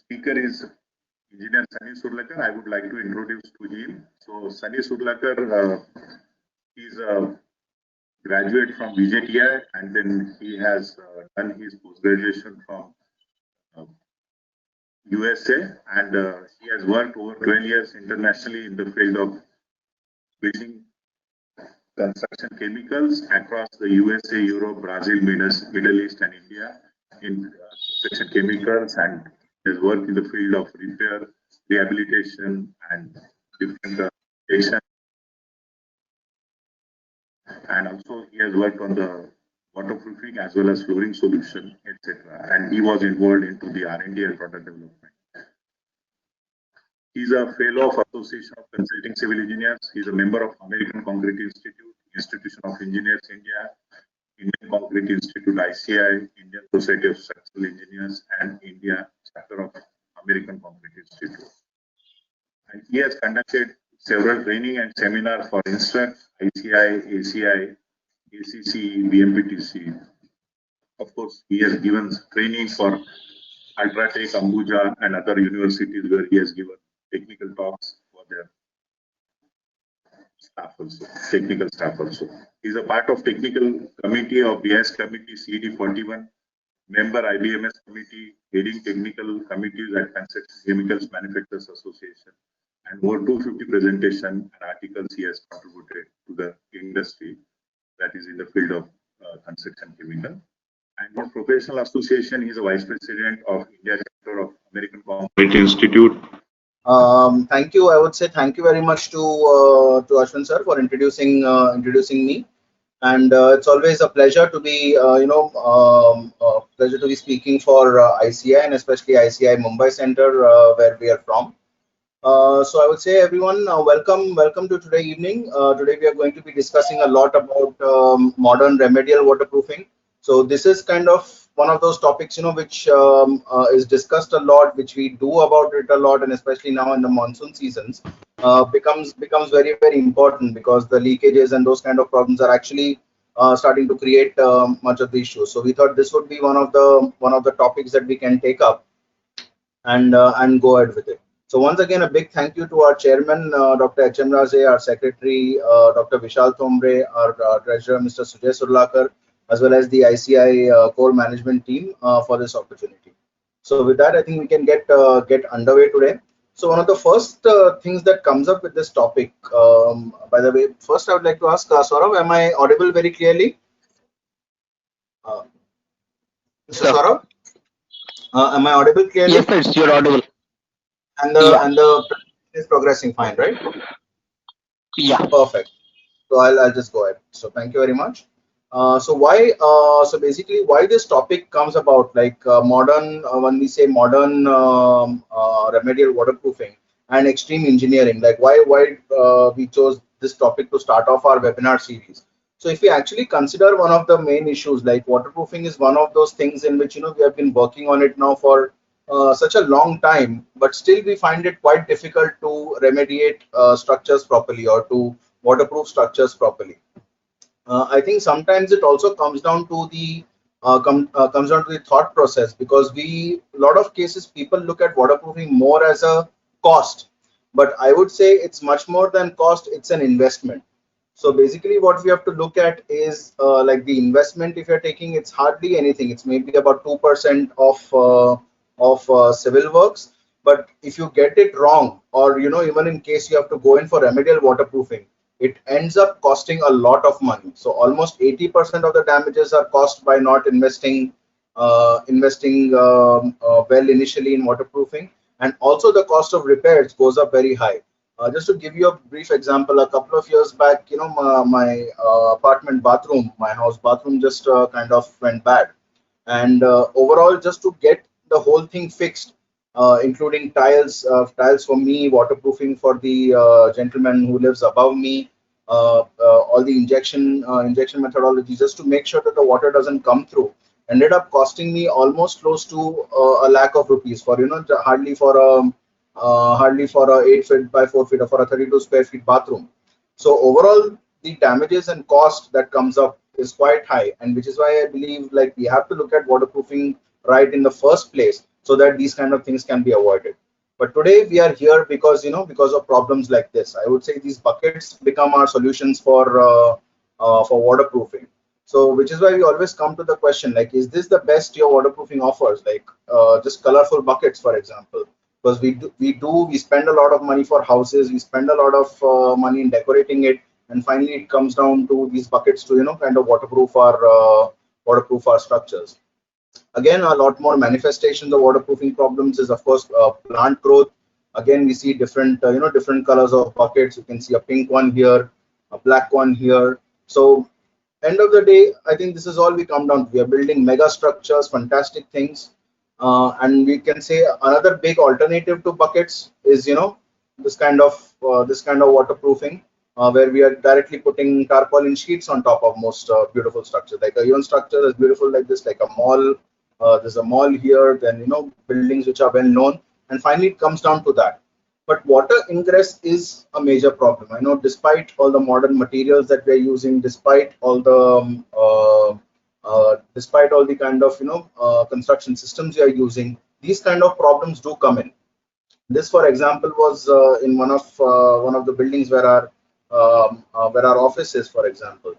speaker is Engineer Sunny Surlaker. I would like to introduce to him. So Sunny Surlaker is a graduate from VJTI, and then he has done his post-graduation from USA, and he has worked over 12 years internationally in the field of building construction chemicals across the USA, Europe, Brazil, Middle East, and India in construction chemicals, and has worked in the field of repair, rehabilitation, and different applications. And also he has worked on the waterproofing as well as flooring solution, etc. And he was involved into the R&D and product development. He's a fellow of Association of Consulting Civil Engineers. He's a member of American Concrete Institute, Institution of Engineers India, Indian Concrete Institute, ICI, Indian Society of Structural Engineers, and India chapter of American Concrete Institute. And he has conducted several training and seminars for Instruct, ICI, ACI, ACC, BMPTC. Of course, he has given training for Ultratech, Ambuja, and other universities where he has given technical talks for their staff also, technical staff also. He is a part of technical committee of BIS committee CD41, member IBMS committee, heading technical committees at Construction Chemicals Manufacturers Association, and over 250 presentations and articles he has contributed to the industry that is in the field of construction chemical. And for professional association, he is a vice president of India chapter of American Concrete Institute. Thank you. I would say thank you very much to Ashwin sir for introducing me, and it's always a pleasure to be pleasure to be speaking for ICI, and especially ICI Mumbai Center where we are from. So I would say everyone, welcome to today evening. Today we are going to be discussing a lot about modern remedial waterproofing. So this is kind of one of those topics, which is discussed a lot, which we do about it a lot, and especially now in the monsoon seasons, becomes very, very important, because the leakages and those kind of problems are actually starting to create much of the issues. So we thought this would be one of the topics that we can take up and go ahead with it. So once again, a big thank you to our chairman, Dr. H.M. Raje, our secretary, Dr. Vishal Thombre, our treasurer, Mr. Sujay Surlaker, as well as the ICI core management team for this opportunity. So with that, I think we can get underway today. So one of the first things that comes up with this topic, by the way, first I would like to ask Saurabh, am I audible very clearly? Mr. Saurabh, am I audible clearly? Yes, sir, you're audible. And the presentation is progressing fine, right? Yeah. Perfect. So I'll just go ahead. So thank you very much. So basically why this topic comes about, like modern, when we say modern remedial waterproofing and extreme engineering, like why we chose this topic to start off our webinar series. So if we actually consider one of the main issues, like waterproofing is one of those things in which we have been working on it now for such a long time, but still we find it quite difficult to remediate structures properly, or to waterproof structures properly. I think sometimes it also comes down to the thought process, because a lot of cases people look at waterproofing more as a cost, but I would say it's much more than cost, it's an investment. So basically what we have to look at is like the investment, if you're taking, it's hardly anything, it's maybe about 2% of civil works. But if you get it wrong, or even in case you have to go in for remedial waterproofing, it ends up costing a lot of money. So almost 80% of the damages are caused by not investing well initially in waterproofing, and also the cost of repairs goes up very high. Just to give you a brief example, a couple of years back, my apartment bathroom, my house bathroom just kind of went bad, and overall, just to get the whole thing fixed, including tiles for me, waterproofing for the gentleman who lives above me, all the injection methodology, just to make sure that the water doesn't come through, ended up costing me almost close to a lakh of rupees for hardly for a 8 feet by 4 feet or for a 32 square feet bathroom. So overall, the damages and cost that comes up is quite high, and which is why I believe like we have to look at waterproofing right in the first place, so that these kind of things can be avoided. But today we are here because, because of problems like this. I would say these buckets become our solutions for waterproofing. So which is why we always come to the question, like, is this the best your waterproofing offers? Like just colorful buckets, for example, because we spend a lot of money for houses, we spend a lot of money in decorating it, and finally it comes down to these buckets to kind of waterproof our structures. Again, a lot more manifestations of waterproofing problems is, of course, plant growth. Again, we see different different colors of buckets. You can see a pink one here, a black one here. So end of the day, I think this is all we come down to. We are building mega structures, fantastic things, and we can say another big alternative to buckets is this kind of waterproofing, where we are directly putting tarpaulin sheets on top of most beautiful structures. Like even structure is beautiful like this, like a mall. There's a mall here, then buildings which are well known, and finally it comes down to that. But water ingress is a major problem. I know, despite all the modern materials that we're using, despite all the kind of construction systems we are using, these kind of problems do come in. This, for example, was in one of the buildings where our office is, for example.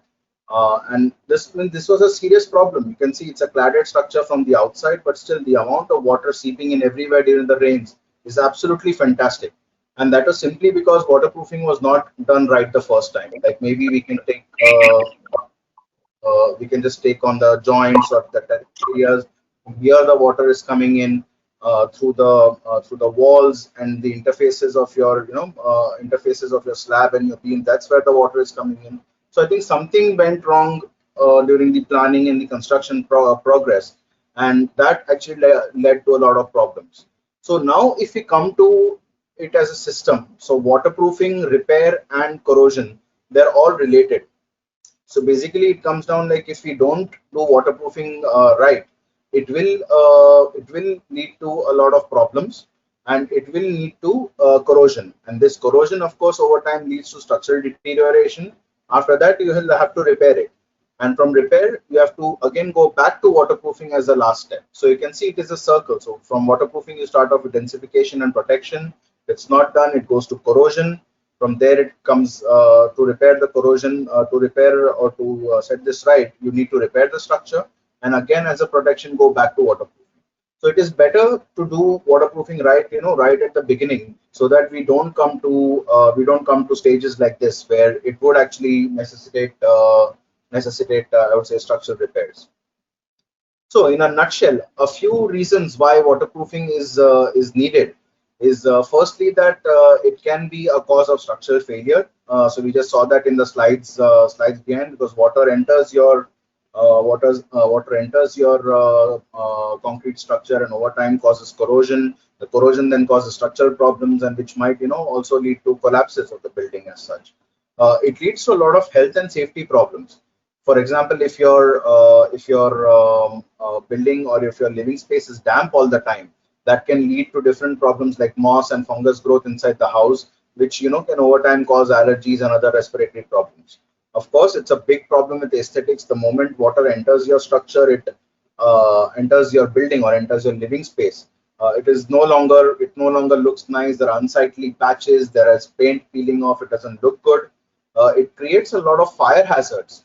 And this was a serious problem. You can see it's a cladded structure from the outside, but still the amount of water seeping in everywhere during the rains is absolutely fantastic. And that was simply because waterproofing was not done right the first time. Like maybe we can just take on the joints or the areas. Here the water is coming in through the walls and the interfaces of your slab and your beam. That's where the water is coming in. So I think something went wrong during the planning and the construction progress, and that actually led to a lot of problems. So now if we come to it as a system, so waterproofing, repair, and corrosion, they're all related. So basically it comes down, like, if we don't do waterproofing right, it will lead to a lot of problems, and it will lead to corrosion. And this corrosion, of course, over time leads to structural deterioration. After that, you will have to repair it. And from repair, you have to again go back to waterproofing as the last step. So you can see it is a circle. So from waterproofing, you start off with densification and protection. If it's not done, it goes to corrosion. From there, it comes to repair the corrosion. To repair or to set this right, you need to repair the structure. And again, as a protection, go back to waterproofing. So it is better to do waterproofing right, right at the beginning, so that we don't come to stages like this where it would actually necessitate I would say structural repairs. So in a nutshell, a few reasons why waterproofing is needed is firstly that it can be a cause of structural failure. So we just saw that in the slides behind, because water enters your concrete structure and over time causes corrosion. The corrosion then causes structural problems, and which might also lead to collapses of the building as such. It leads to a lot of health and safety problems. For example, if your building or if your living space is damp all the time, that can lead to different problems like moss and fungus growth inside the house, which can over time cause allergies and other respiratory problems. Of course, it's a big problem with aesthetics. The moment water enters your structure, it enters your building or enters your living space. It no longer looks nice. There are unsightly patches. There is paint peeling off. It doesn't look good. It creates a lot of fire hazards.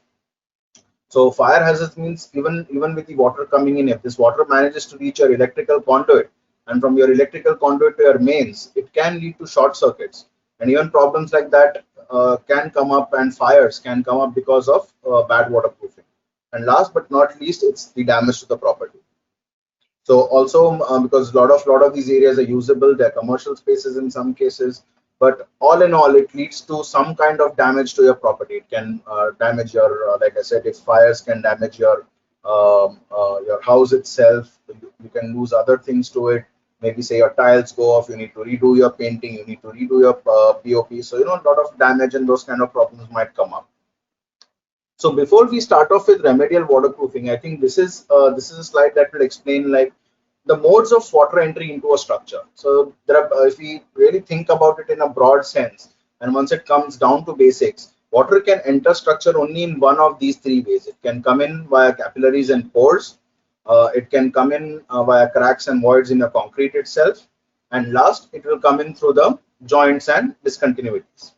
So fire hazards means even with the water coming in, if this water manages to reach your electrical conduit, and from your electrical conduit to your mains, it can lead to short circuits, and even problems like that can come up, and fires can come up because of bad waterproofing. And last but not least, it's the damage to the property. So also because a lot of these areas are usable, they're commercial spaces in some cases, but all in all, it leads to some kind of damage to your property. It can damage your, like I said, if fires can damage your house itself, you can lose other things to it. Maybe say your tiles go off, you need to redo your painting, you need to redo your POP. So a lot of damage and those kind of problems might come up. So before we start off with remedial waterproofing, I think this is a slide that will explain like the modes of water entry into a structure. So there are, if we really think about it in a broad sense, and once it comes down to basics, water can enter structure only in one of these three ways. It can come in via capillaries and pores. It can come in via cracks and voids in the concrete itself, and last it will come in through the joints and discontinuities.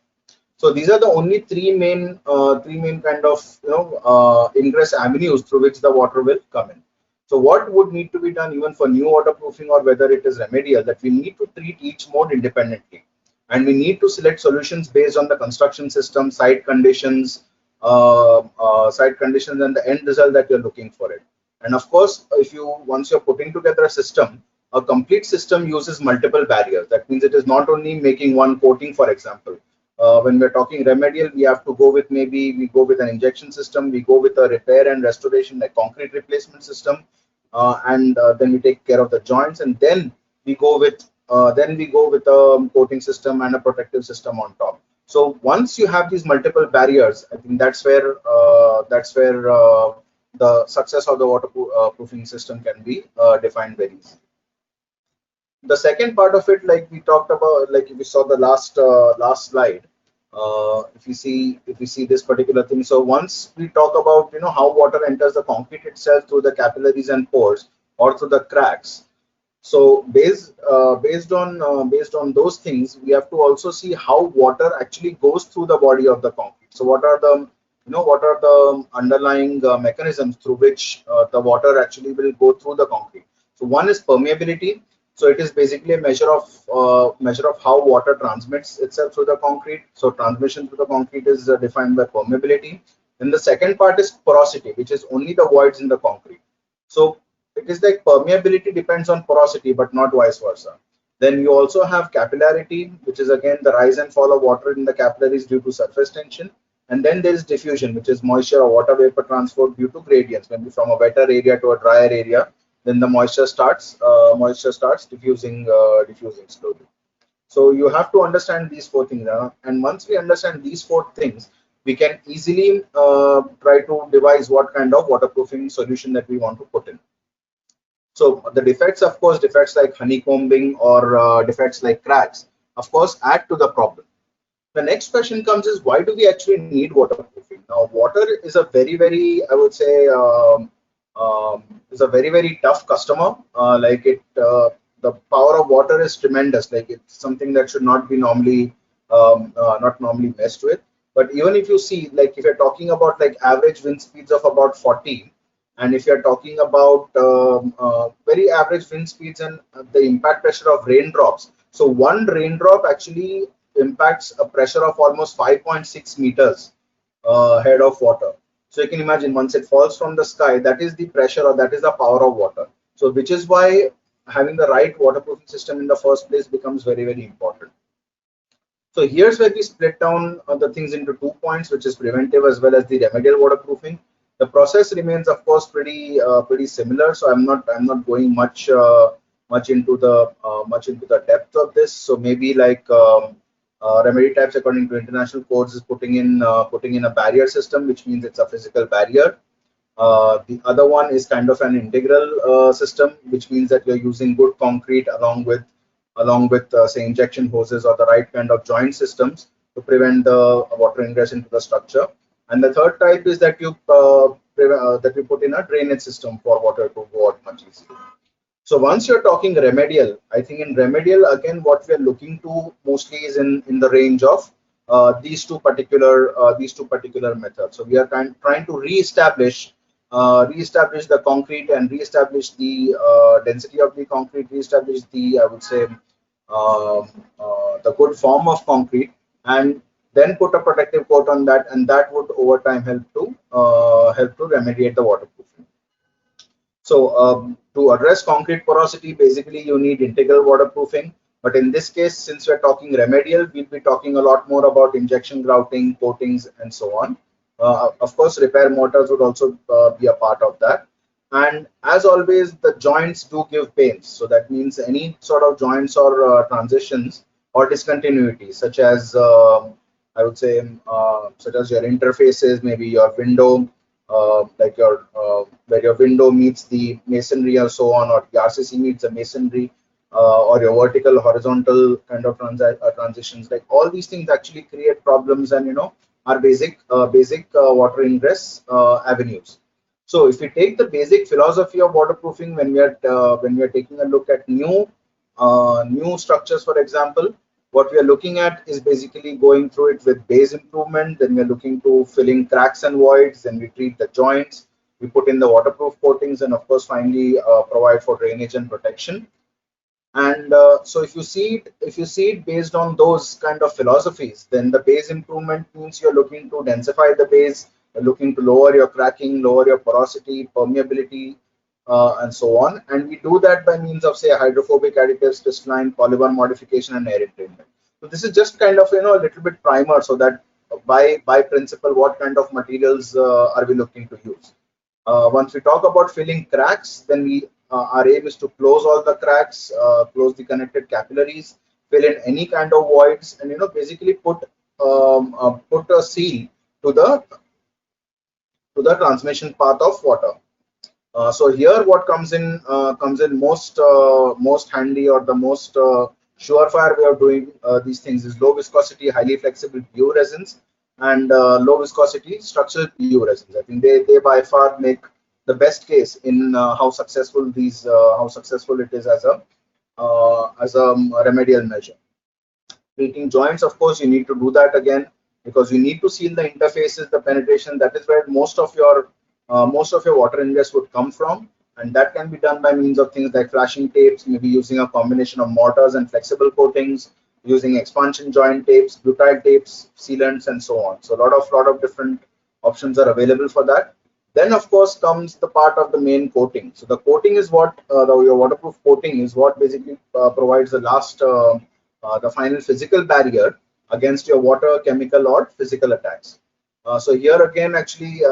So these are the only three main kind of ingress avenues through which the water will come in. So what would need to be done even for new waterproofing or whether it is remedial, that we need to treat each mode independently, and we need to select solutions based on the construction system, site conditions, and the end result that you're looking for it. And of course, once you're putting together a system, a complete system uses multiple barriers. That means it is not only making one coating, for example. When we're talking remedial, we have to go with we go with an injection system, we go with a repair and restoration, like concrete replacement system, and then we take care of the joints, and then we go with a coating system and a protective system on top. So once you have these multiple barriers, I think that's where the success of the waterproofing system can be defined very easily. The second part of it, like we talked about, like if we saw the last slide, if you see this particular thing. So once we talk about how water enters the concrete itself through the capillaries and pores or through the cracks. So based on those things, we have to also see how water actually goes through the body of the concrete. So what are the underlying mechanisms through which the water actually will go through the concrete? So one is permeability. So it is basically a measure of how water transmits itself through the concrete. So transmission through the concrete is defined by permeability. Then the second part is porosity, which is only the voids in the concrete. So it is like permeability depends on porosity, but not vice versa. Then you also have capillarity, which is again the rise and fall of water in the capillaries due to surface tension. And then there is diffusion, which is moisture or water vapor transfer due to gradients. When we from a wetter area to a drier area, then the moisture starts diffusing slowly. So you have to understand these four things, and once we understand these four things, we can easily try to devise what kind of waterproofing solution that we want to put in. So the defects, of course, defects like honeycombing or defects like cracks, of course, add to the problem. The next question comes is, why do we actually need waterproofing? Now, water is a very, I would say, is a very tough customer. The power of water is tremendous. Like it's something that should not be normally messed with. But even if you see, like if you're talking about like average wind speeds of about 40, and if you're talking about very average wind speeds and the impact pressure of raindrops, so one raindrop actually impacts a pressure of almost 5.6 meters head of water. So you can imagine once it falls from the sky, that is the pressure or that is the power of water. So which is why having the right waterproofing system in the first place becomes very important. So here's where we split down the things into 2 points, which is preventive as well as the remedial waterproofing. The process remains, of course, pretty similar. So I'm not going much into the depth of this. So maybe like remedy types according to international codes is putting in a barrier system, which means it's a physical barrier. The other one is kind of an integral system, which means that you're using good concrete along with say injection hoses or the right kind of joint systems to prevent the water ingress into the structure. And the third type is that you put in a drainage system for water to go out much easier. So once you're talking remedial, I think in remedial, again, what we are looking to mostly is in the range of these two particular methods. So we are trying to reestablish the concrete and reestablish the density of the concrete, reestablish the, I would say, the good form of concrete, and then put a protective coat on that, and that would over time help to remediate the waterproofing. So to address concrete porosity, basically you need integral waterproofing. But in this case, since we're talking remedial, we'll be talking a lot more about injection grouting, coatings, and so on. Of course, repair mortars would also be a part of that. And as always, the joints do give pains. So that means any sort of joints or transitions or discontinuities, such as I would say, such as your interfaces, maybe your window, like where your window meets the masonry or so on, or the RCC meets the masonry, or your vertical, horizontal kind of transitions. Like all these things actually create problems, and are basic water ingress avenues. So if we take the basic philosophy of waterproofing, when we are taking a look at new structures, for example, what we are looking at is basically going through it with base improvement. Then we are looking to filling cracks and voids. Then we treat the joints. We put in the waterproof coatings, and of course, finally provide for drainage and protection. And so if you see it based on those kind of philosophies, then the base improvement means you're looking to densify the base, you're looking to lower your cracking, lower your porosity, permeability, and so on. And we do that by means of, say, hydrophobic additives, crystalline, polymer modification, and air entrainment. So this is just kind of, a little bit primer, so that by principle, what kind of materials are we looking to use. Once we talk about filling cracks, then our aim is to close all the cracks, close the connected capillaries, fill in any kind of voids, and basically put a seal to the transmission path of water. So here, what comes in most handy, or the most surefire way of doing these things is low viscosity, highly flexible PU resins, and low viscosity structural PU resins. I think they by far make the best case in how successful it is as a remedial measure. Treating joints, of course, you need to do that again, because you need to seal the interfaces, the penetration. That is where most of your water ingress would come from, and that can be done by means of things like flashing tapes, maybe using a combination of mortars and flexible coatings, using expansion joint tapes, butyl tapes, sealants, and so on. So a lot of different options are available for that. Then, of course, comes the part of the main coating. So the coating is what your waterproof coating is what basically provides the final physical barrier against your water, chemical, or physical attacks. So here again, actually,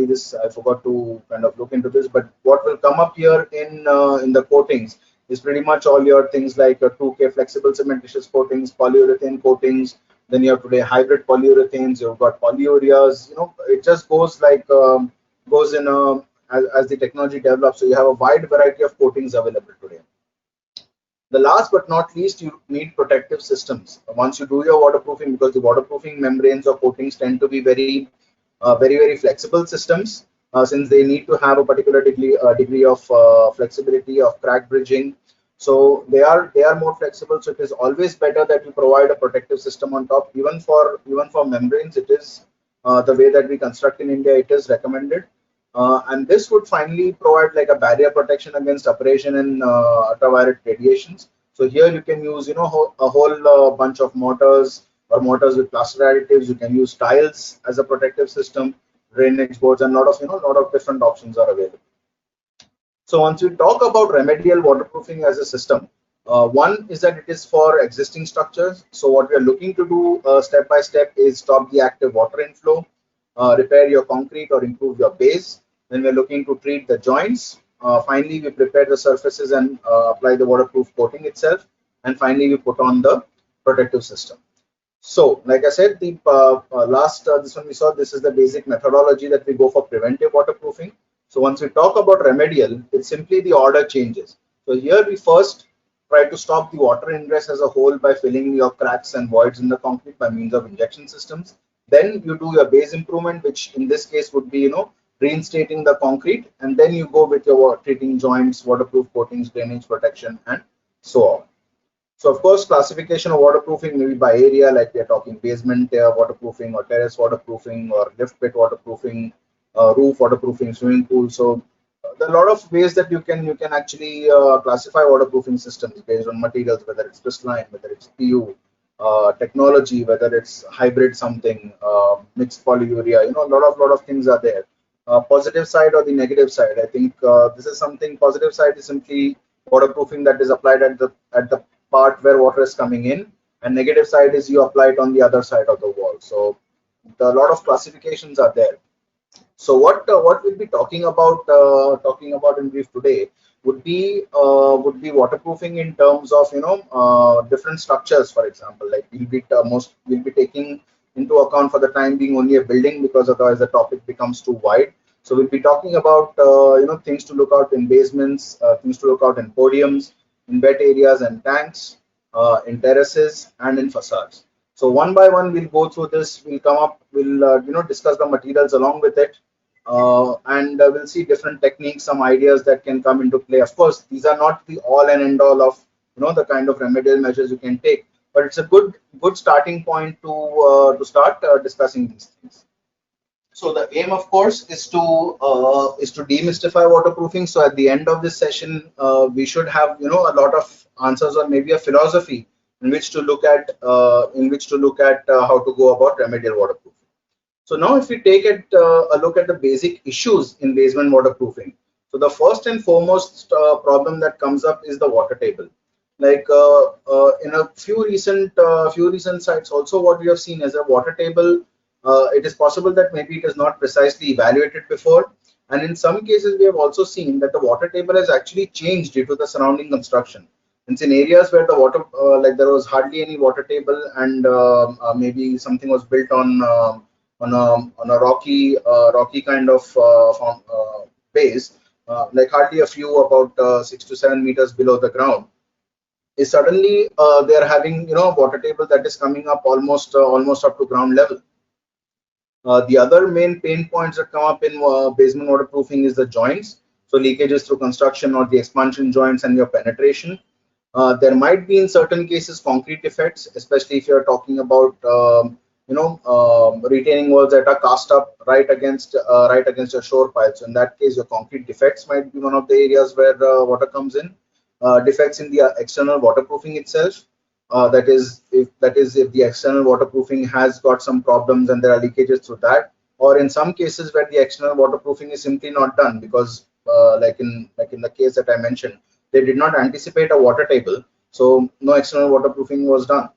this I forgot to kind of look into this, but what will come up here in the coatings is pretty much all your things like your 2K flexible cementitious coatings, polyurethane coatings. Then you have today hybrid polyurethanes. You've got polyureas. It just goes like goes in as the technology develops. So you have a wide variety of coatings available today. The last but not least, you need protective systems. Once you do your waterproofing, because the waterproofing membranes or coatings tend to be very flexible systems, since they need to have a particular degree of flexibility, of crack bridging. So they are more flexible. So it is always better that you provide a protective system on top. Even for membranes, it is the way that we construct in India. It is recommended. And this would finally provide like a barrier protection against abrasion and ultraviolet radiations. So here you can use a whole bunch of mortars or mortars with plaster additives. You can use tiles as a protective system, drainage boards, and lot of different options are available. So once we talk about remedial waterproofing as a system, one is that it is for existing structures. So what we are looking to do step by step is stop the active water inflow, repair your concrete or improve your base. Then we're looking to treat the joints. Finally, we prepare the surfaces and apply the waterproof coating itself. And finally, we put on the protective system. So, like I said, the this one we saw, this is the basic methodology that we go for preventive waterproofing. So once we talk about remedial, it's simply the order changes. So here we first try to stop the water ingress as a whole by filling your cracks and voids in the concrete by means of injection systems. Then you do your base improvement, which in this case would be, reinstating the concrete, and then you go with your treating joints, waterproof coatings, drainage protection, and so on. So of course, classification of waterproofing may be by area, like we are talking basement waterproofing or terrace waterproofing or lift pit waterproofing, roof waterproofing, swimming pool. So there are a lot of ways that you can actually classify waterproofing systems based on materials, whether it's crystalline, whether it's PU, technology, whether it's hybrid something, mixed polyurea. A lot of things are there. Positive side or the negative side. I think this is something. Positive side is simply waterproofing that is applied at the part where water is coming in, and negative side is you apply it on the other side of the wall. So a lot of classifications are there. So what we'll be talking about in brief today would be waterproofing in terms of different structures. For example, like we'll be taking into account for the time being only a building, because otherwise the topic becomes too wide. So we'll be talking about things to look out in basements, things to look out in podiums, in wet areas and tanks, in terraces, and in facades. So one by one we'll go through this. We'll discuss the materials along with it. and we'll see different techniques, some ideas that can come into play. Of course, these are not the all and end all of the kind of remedial measures you can take, but it's a good starting point to start discussing these things. So the aim, of course, is to demystify waterproofing. So at the end of this session, we should have a lot of answers, or maybe a philosophy in which to look at how to go about remedial waterproofing. So now, if we take a look at the basic issues in basement waterproofing, so the first and foremost problem that comes up is the water table. Like in a few recent sites, also what we have seen is a water table. It is possible that maybe it is not precisely evaluated before, and in some cases we have also seen that the water table has actually changed due to the surrounding construction. It's in areas where the water, like there was hardly any water table, and maybe something was built on a rocky kind of base, like hardly a few, about 6 to 7 meters below the ground. Is suddenly they are having water table that is coming up almost up to ground level. The other main pain points that come up in basement waterproofing is the joints. So leakages through construction, or the expansion joints and your penetration. There might be in certain cases concrete defects, especially if you're talking about retaining walls that are cast up right against your shore piles. So in that case, your concrete defects might be one of the areas where water comes in. Defects in the external waterproofing itself. That is if the external waterproofing has got some problems and there are leakages through that, or in some cases where the external waterproofing is simply not done because, like in the case that I mentioned, they did not anticipate a water table, so no external waterproofing was done.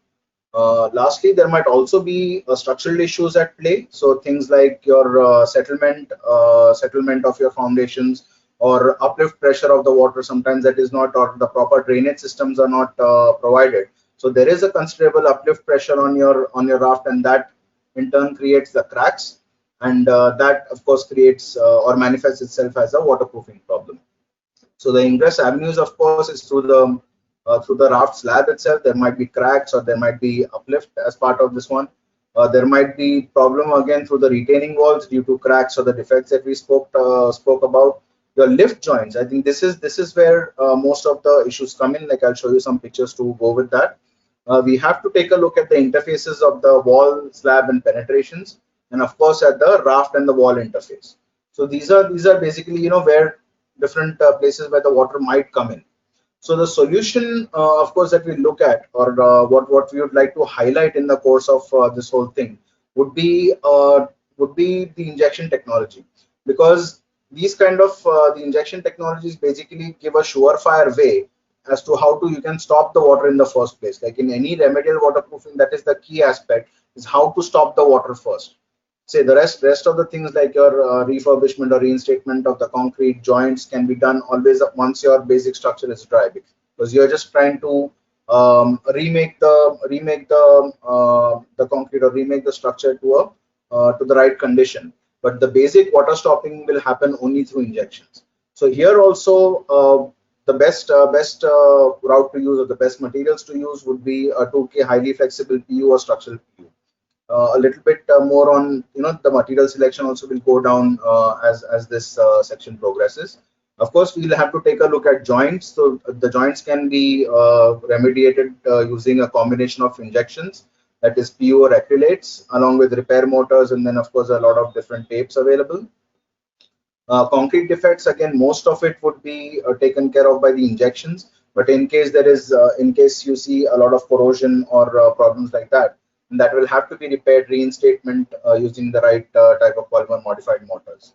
Lastly, there might also be structural issues at play. So things like your settlement of your foundations, or uplift pressure of the water. Sometimes that is not, or the proper drainage systems are not provided. So there is a considerable uplift pressure on your raft, and that in turn creates the cracks, and that of course creates or manifests itself as a waterproofing problem. So the ingress avenues, of course, is through the raft slab itself. There might be cracks, or there might be uplift as part of this one. There might be problem again through the retaining walls due to cracks or the defects that we spoke about. Your lift joints, I think this is where most of the issues come in. Like I'll show you some pictures to go with that. We have to take a look at the interfaces of the wall, slab, and penetrations, and of course at the raft and the wall interface. So these are basically where different places where the water might come in. So the solution, of course, that we look at, or what we would like to highlight in the course of this whole thing would be the injection technology, because these kind of the injection technologies basically give a surefire way as to how you can stop the water in the first place. Like in any remedial waterproofing, that is the key aspect, is how to stop the water first. Say the rest of the things like your refurbishment or reinstatement of the concrete joints can be done always once your basic structure is dry, because you're just trying to remake the concrete, or remake the structure to the right condition. But the basic water stopping will happen only through injections. So here also the best route to use, or the best materials to use, would be a 2K highly flexible PU or structural PU. A little bit more on the material selection also will go down as this section progresses. Of course, we'll have to take a look at joints. So the joints can be remediated using a combination of injections, that is PU or acrylates, along with repair mortars, and then of course a lot of different tapes available. Concrete defects, again, most of it would be taken care of by the injections, but in case you see a lot of corrosion or problems like that, that will have to be repaired, reinstatement using the right type of polymer modified mortars.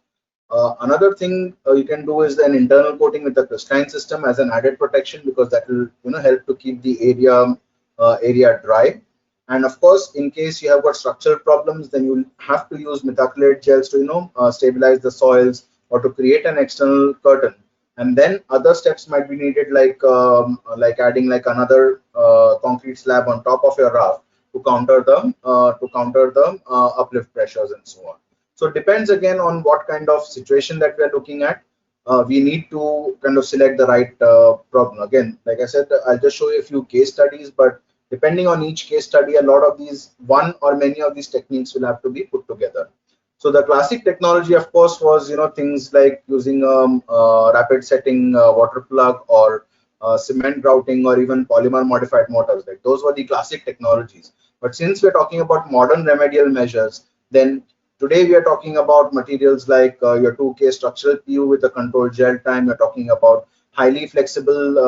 Another thing you can do is an internal coating with the crystalline system as an added protection, because that will help to keep the area dry. And of course, in case you have got structural problems, then you will have to use methacrylate gels to stabilize the soils, or to create an external curtain. And then other steps might be needed, like adding like another concrete slab on top of your raft to counter the uplift pressures and so on. So it depends again on what kind of situation that we are looking at. We need to kind of select the right problem. Again, like I said, I'll just show you a few case studies, but depending on each case study, a lot of these, one or many of these techniques will have to be put together. So the classic technology, of course, was things like using rapid setting water plug or cement grouting or even polymer modified mortars. Like those were the classic technologies. But since we're talking about modern remedial measures, then today we are talking about materials like your 2K structural PU with a controlled gel time. You're talking about highly flexible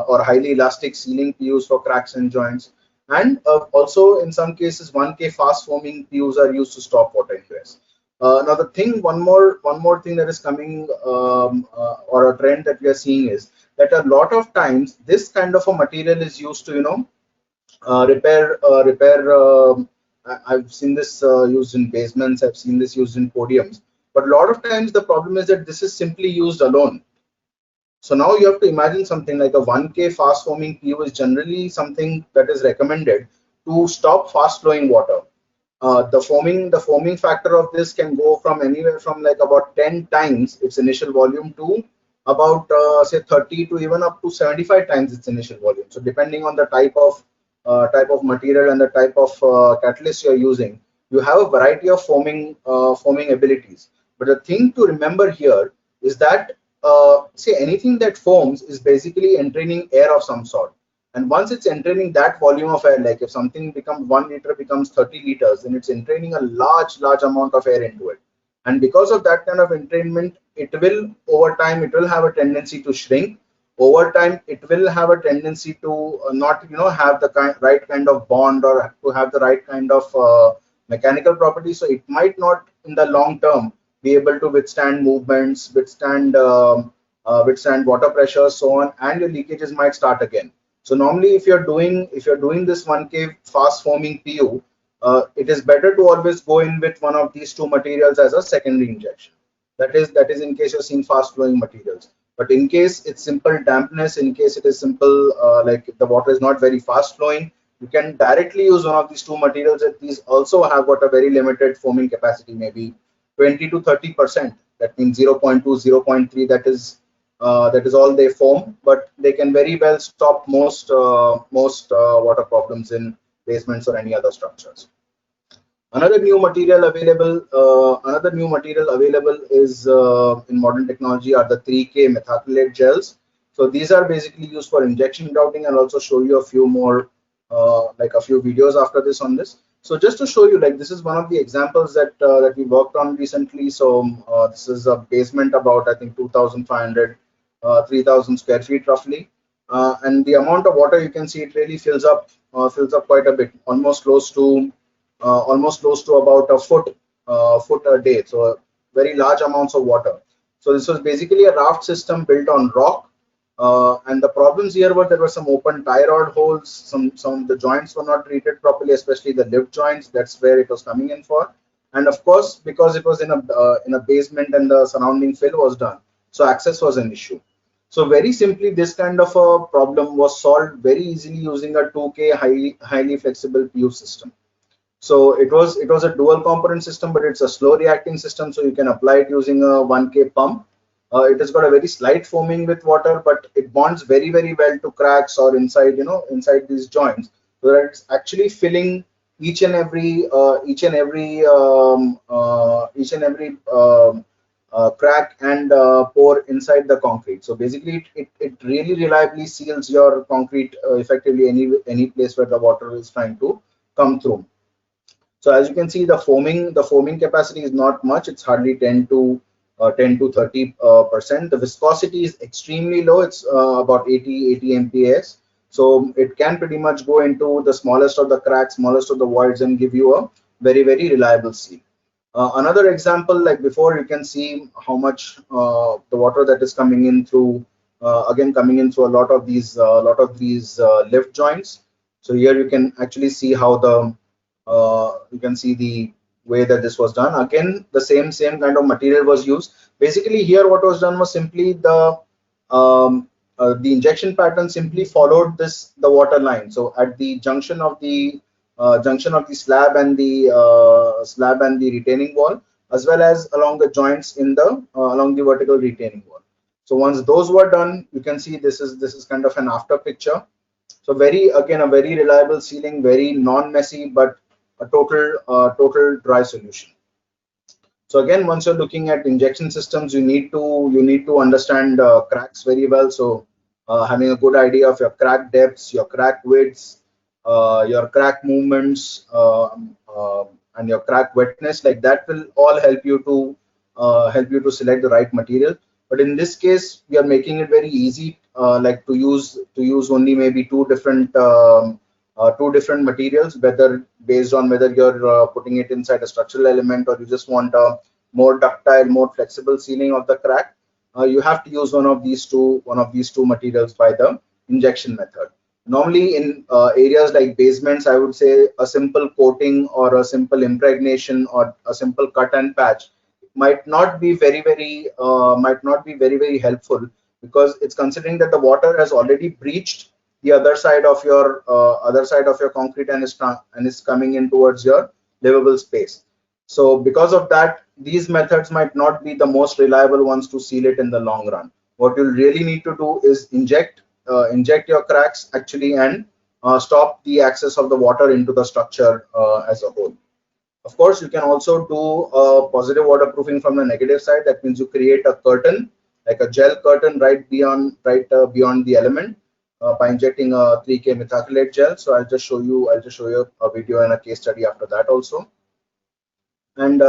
or highly elastic sealing PUs for cracks and joints. And also in some cases 1K fast foaming PUs are used to stop water ingress. Now the thing, one more thing that is coming or a trend that we are seeing is that a lot of times this kind of a material is used to repair. I've seen this used in basements. I've seen this used in podiums. But a lot of times the problem is that this is simply used alone. So now you have to imagine something like a 1K fast foaming PU is generally something that is recommended to stop fast flowing water. The foaming factor of this can go from anywhere from like about 10 times its initial volume to about say 30 to even up to 75 times its initial volume. So depending on the type of material and the type of catalyst you're using, you have a variety of foaming abilities. But the thing to remember here is that say anything that foams is basically entraining air of some sort. And once it's entraining that volume of air, like if something becomes 1 liter becomes 30 liters, then it's entraining a large amount of air into it. And because of that kind of entrainment, it will over time, it will have a tendency to shrink. Over time, it will have a tendency to not, have the right kind of bond or to have the right kind of mechanical properties. So it might not in the long term be able to withstand movements, withstand water pressure, so on, and your leakages might start again. So normally, if you're doing this 1K fast foaming PU, it is better to always go in with one of these two materials as a secondary injection. That is in case you're seeing fast flowing materials. But in case it's simple dampness, in case it is simple like if the water is not very fast flowing, you can directly use one of these two materials. That these also have got a very limited foaming capacity, maybe 20 to 30%. That means 0.2, 0.3. That is all they foam, but they can very well stop most water problems in basements or any other structures. Another new material available is in modern technology are the 3K methacrylate gels. So these are basically used for injection grouting. I'll also show you a few more like a few videos after this on this. So just to show you, like this is one of the examples that we worked on recently. So this is a basement about I think 2,500 3,000 square feet roughly, and the amount of water you can see it really fills up quite a bit, almost close to about a foot a day. So very large amounts of water. So this was basically a raft system built on rock, and the problems here were there were some open tie rod holes, some of the joints were not treated properly, especially the lift joints. That's where it was coming in for, and of course because it was in a basement and the surrounding fill was done, so access was an issue. So very simply, this kind of a problem was solved very easily using a 2K highly flexible PU system. So it was a dual component system, but it's a slow reacting system. So you can apply it using a 1K pump. It has got a very slight foaming with water, but it bonds very very well to cracks or inside these joints, so that it's actually filling each and every crack and pore inside the concrete. So basically it really reliably seals your concrete effectively any place where the water is trying to come through. So as you can see, the foaming capacity is not much. It's hardly 10 to 30%. The viscosity is extremely low. It's about 80 MPas. So it can pretty much go into the smallest of the cracks, smallest of the voids, and give you a very very reliable seal. Another example, like before, you can see how much the water that is coming in through coming in through a lot of these lift joints. So here you can actually see how you can see the way that this was done. Again, the same kind of material was used. Basically here what was done was simply the injection pattern simply followed the water line. So at the junction of the slab and the retaining wall, as well as along the joints in the along the vertical retaining wall. So once those were done, you can see this is kind of an after picture. So a very reliable sealing, very non-messy, but a total dry solution. So again, once you're looking at injection systems, you need to understand cracks very well. So having a good idea of your crack depths, your crack widths, your crack movements, and your crack wetness, like that will all help you to select the right material. But in this case, we are making it very easy, like to use only maybe two different materials, whether based on whether you're putting it inside a structural element or you just want a more ductile, more flexible sealing of the crack. You have to use one of these two materials by the injection method. Normally in areas like basements, I would say a simple coating or a simple impregnation or a simple cut and patch might not be very helpful, because it's considering that the water has already breached the other side of your concrete and is coming in towards your livable space. So because of that, these methods might not be the most reliable ones to seal it in the long run. What you'll really need to do is inject your cracks actually, and stop the access of the water into the structure as a whole. Of course, you can also do positive waterproofing from the negative side. That means you create a curtain, like a gel curtain, right beyond the element, by injecting a 3K methacrylate gel. So I'll just show you a video and a case study after that also. And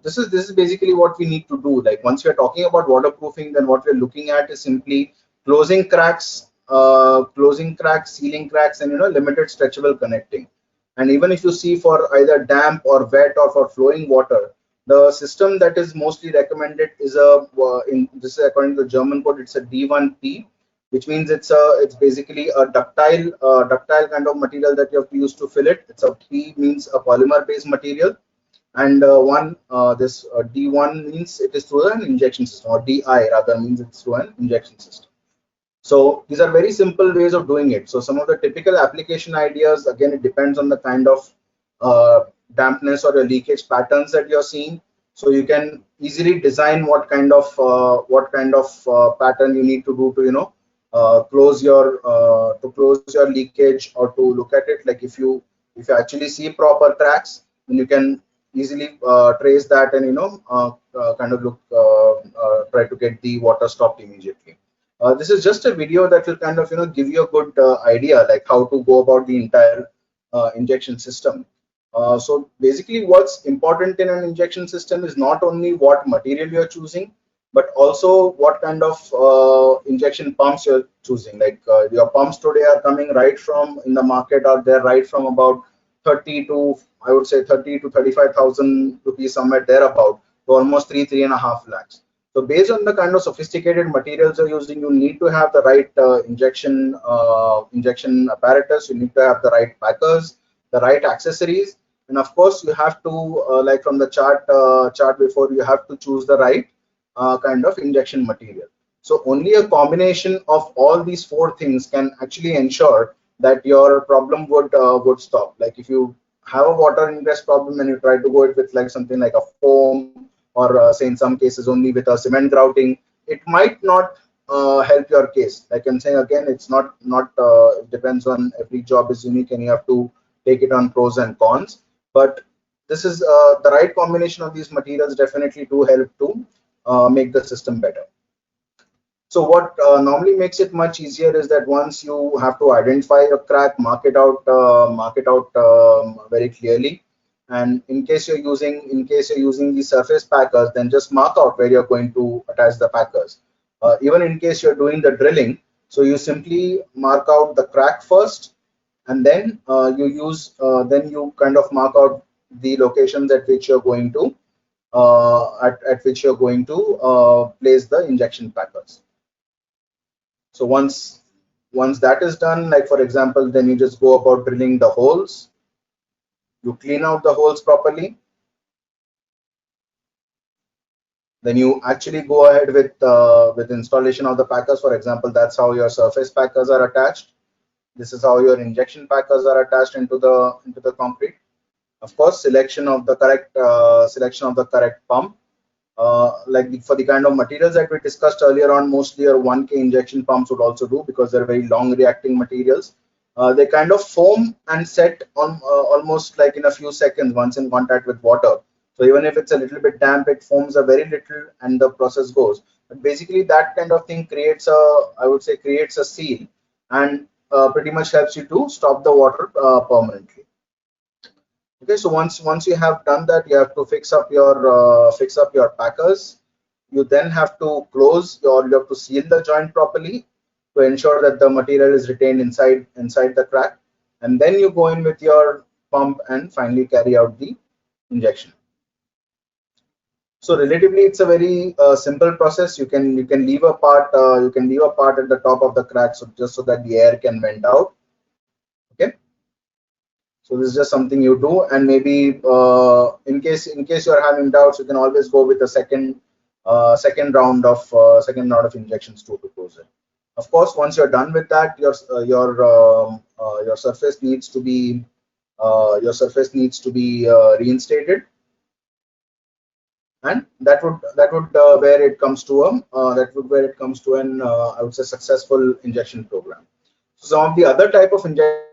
this is basically what we need to do. Like once we are talking about waterproofing, then what we're looking at is simply closing cracks, sealing cracks, and limited stretchable connecting. And even if you see for either damp or wet or for flowing water, the system that is mostly recommended is this is according to the German code, it's a D1P, which means it's basically a ductile kind of material that you have to use to fill it. It's a P means a polymer based material, and this D1 means it is through an injection system, or DI rather means it's through an injection system. So these are very simple ways of doing it. So some of the typical application ideas, again, it depends on the kind of dampness or the leakage patterns that you're seeing. So you can easily design what kind of pattern you need to do to close your leakage, or to look at it. Like if you actually see proper cracks, then you can easily trace that and kind of look try to get the water stopped immediately. This is just a video that will kind of give you a good idea like how to go about the entire injection system. So basically, what's important in an injection system is not only what material you're choosing, but also what kind of injection pumps you're choosing. Like your pumps today are coming right from in the market, or they're right from about 30 to, I would say, 30 to 35,000 rupees, somewhere thereabout, to almost 3.5 lakhs. So based on the kind of sophisticated materials you're using, you need to have the right injection apparatus. You need to have the right packers, the right accessories, and of course you have to, like from the chart before, you have to choose the right kind of injection material. So only a combination of all these four things can actually ensure that your problem would stop. Like if you have a water ingress problem and you try to go it with like something like a foam, or say in some cases only with a cement grouting, it might not help your case. Like I'm saying again, it's not it depends on, every job is unique and you have to take it on pros and cons. But this is the right combination of these materials definitely do help to make the system better. So what normally makes it much easier is that once you have to identify your crack, mark it out very clearly. And in case you're using the surface packers, then just mark out where you're going to attach the packers. Even in case you're doing the drilling, so you simply mark out the crack first, and then you kind of mark out the locations at which you're going to place the injection packers. So once that is done, like for example, then you just go about drilling the holes. You clean out the holes properly. Then you actually go ahead with installation of the packers. For example, that's how your surface packers are attached. This is how your injection packers are attached into the concrete. Of course, selection of the correct pump. Like for the kind of materials that we discussed earlier on, mostly your 1K injection pumps would also do, because they're very long reacting materials. They kind of foam and set on almost like in a few seconds once in contact with water. So even if it's a little bit damp, it foams a very little and the process goes. But basically that kind of thing creates a, I would say, creates a seal, and pretty much helps you to stop the water permanently. Okay, so once you have done that, you have to fix up your packers. You then have to close, or you have to seal the joint properly to ensure that the material is retained inside the crack, and then you go in with your pump and finally carry out the injection. So relatively, it's a very simple process. You can leave a part at the top of the crack, so just so that the air can vent out. Okay. So this is just something you do, and maybe in case you are having doubts, you can always go with the second round of injections to close it. Of course, once you're done with that, your surface needs to be reinstated, and that would where it comes to an I would say successful injection program. So some of the other type of injection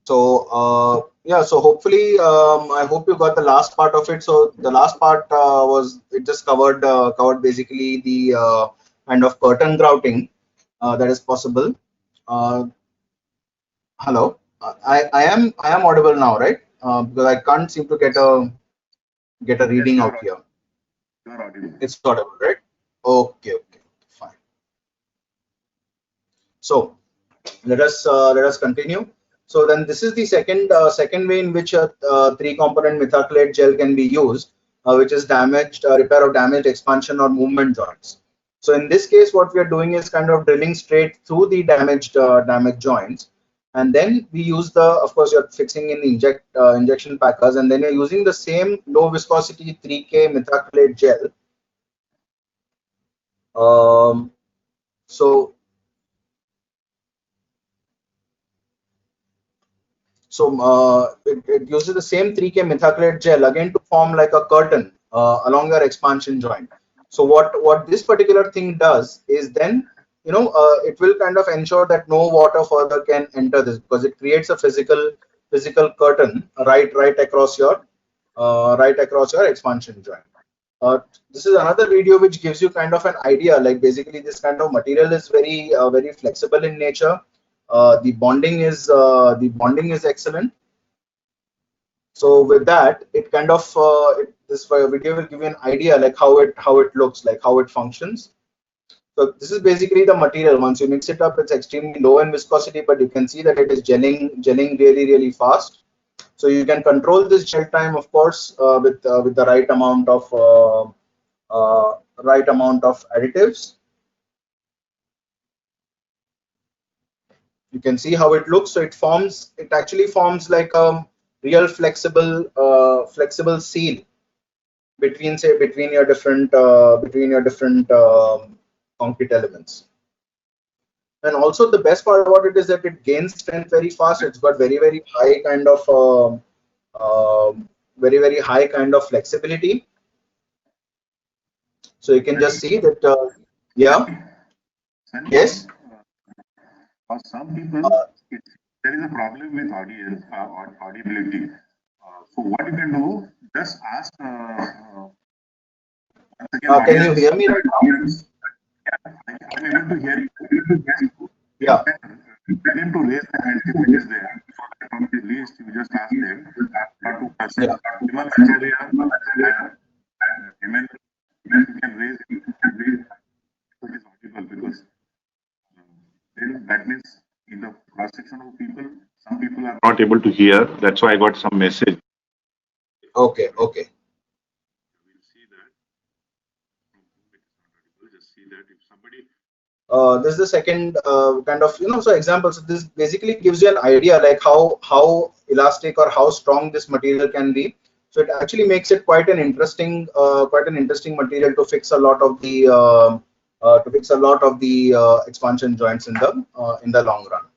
So yeah, so hopefully I hope you got the last part of it. So the last part was it just covered basically the kind of curtain grouting that is possible. Hello, I am audible now, right? Because I can't seem to get a reading out here. You're audible. It's audible, right? Okay, fine. So let us continue. So then this is the second way in which a three-component methacrylate gel can be used, which is repair of damaged expansion or movement joints. So in this case, what we are doing is kind of drilling straight through the damaged joints, and then we use of course, you're fixing in the injection packers, and then you're using the same low viscosity 3K methacrylate gel. So it uses the same 3K methacrylate gel again to form like a curtain along your expansion joint. So what this particular thing does is then, it will kind of ensure that no water further can enter this, because it creates a physical curtain right across your expansion joint. This is another video which gives you kind of an idea, like basically this kind of material is very flexible in nature. The bonding is excellent. So with that, it kind of this video will give you an idea like how it looks, like how it functions. So this is basically the material. Once you mix it up, it's extremely low in viscosity, but you can see that it is gelling really fast. So you can control this gel time, of course, with the right amount of additives. You can see how it looks. So it actually forms like a real flexible seal between your different concrete elements. And also the best part about it is that it gains strength very fast. It's got very high kind of very high kind of flexibility. So you can just see that yeah. Yes. For some people, there is a problem with audibility. So what you can do, just ask. Can you hear me right now? Yeah, I'm able to hear you. Yeah. Tell him to raise the hand if it is there. So that on the list, you just ask them not to person. Yeah. Even Acharya and you can raise it. So it is audible, because then that means in the cross section of people, some people are not able to hear. That's why I got some message. Okay. We'll see that. We'll just see that if somebody. This is the second kind of so example. So this basically gives you an idea like how elastic or how strong this material can be. So it actually makes it quite an interesting material to fix a lot of the expansion joints in the long run.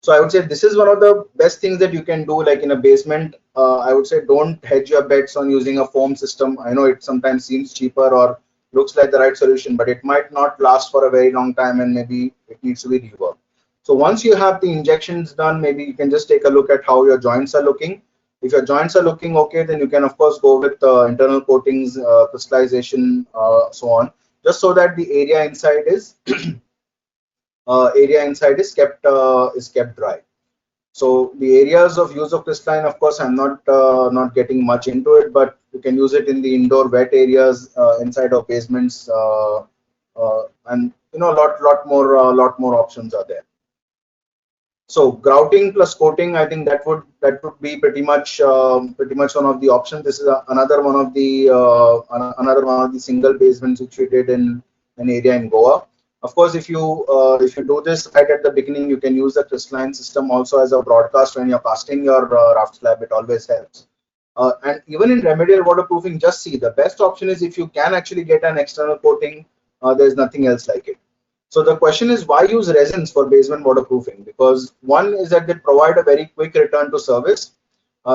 So I would say this is one of the best things that you can do, like in a basement. I would say don't hedge your bets on using a foam system. I know it sometimes seems cheaper or looks like the right solution, but it might not last for a very long time, and maybe it needs to be reworked. So once you have the injections done, maybe you can just take a look at how your joints are looking. If your joints are looking okay, then you can of course go with internal coatings, crystallization, so on, just so that the area inside is kept dry. So the areas of use of crystalline, of course, I'm not getting much into it, but you can use it in the indoor wet areas inside of basements, and a lot more options are there. So grouting plus coating, I think that would be pretty much one of the options. This is another one of the single basements which we did in an area in Goa. Of course, if you do this right at the beginning, you can use the crystalline system also as a broadcast when you're casting your raft slab. It always helps. And even in remedial waterproofing, just see, the best option is if you can actually get an external coating. There's nothing else like it. So the question is, why use resins for basement waterproofing? Because one is that they provide a very quick return to service.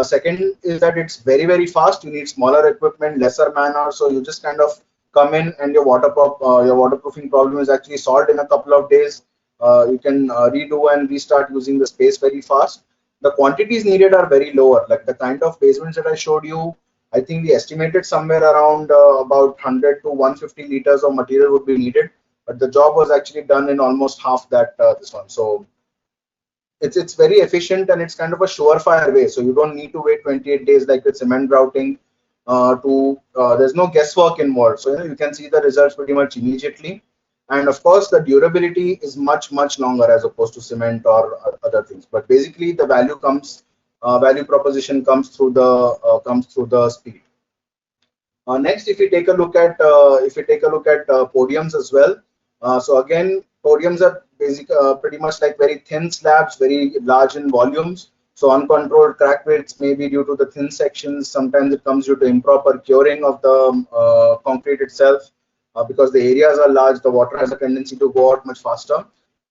Second is that it's very fast. You need smaller equipment, lesser manpower, so you just kind of come in and your waterproofing problem is actually solved in a couple of days. redo and restart using the space very fast. The quantities needed are very lower. Like the kind of basements that I showed you, I think we estimated somewhere around about 100 to 150 liters of material would be needed, but the job was actually done in almost half that this one. So it's very efficient and it's kind of a surefire way. So you don't need to wait 28 days like with cement grouting. There's no guesswork involved. So you can see the results pretty much immediately. And of course, the durability is much longer as opposed to cement or other things. But basically, the value proposition comes through the speed. Next, if you take a look at podiums as well. So again, podiums are pretty much like very thin slabs, very large in volumes. So uncontrolled crack rates may be due to the thin sections. Sometimes it comes due to improper curing of the concrete itself. Because the areas are large, the water has a tendency to go out much faster.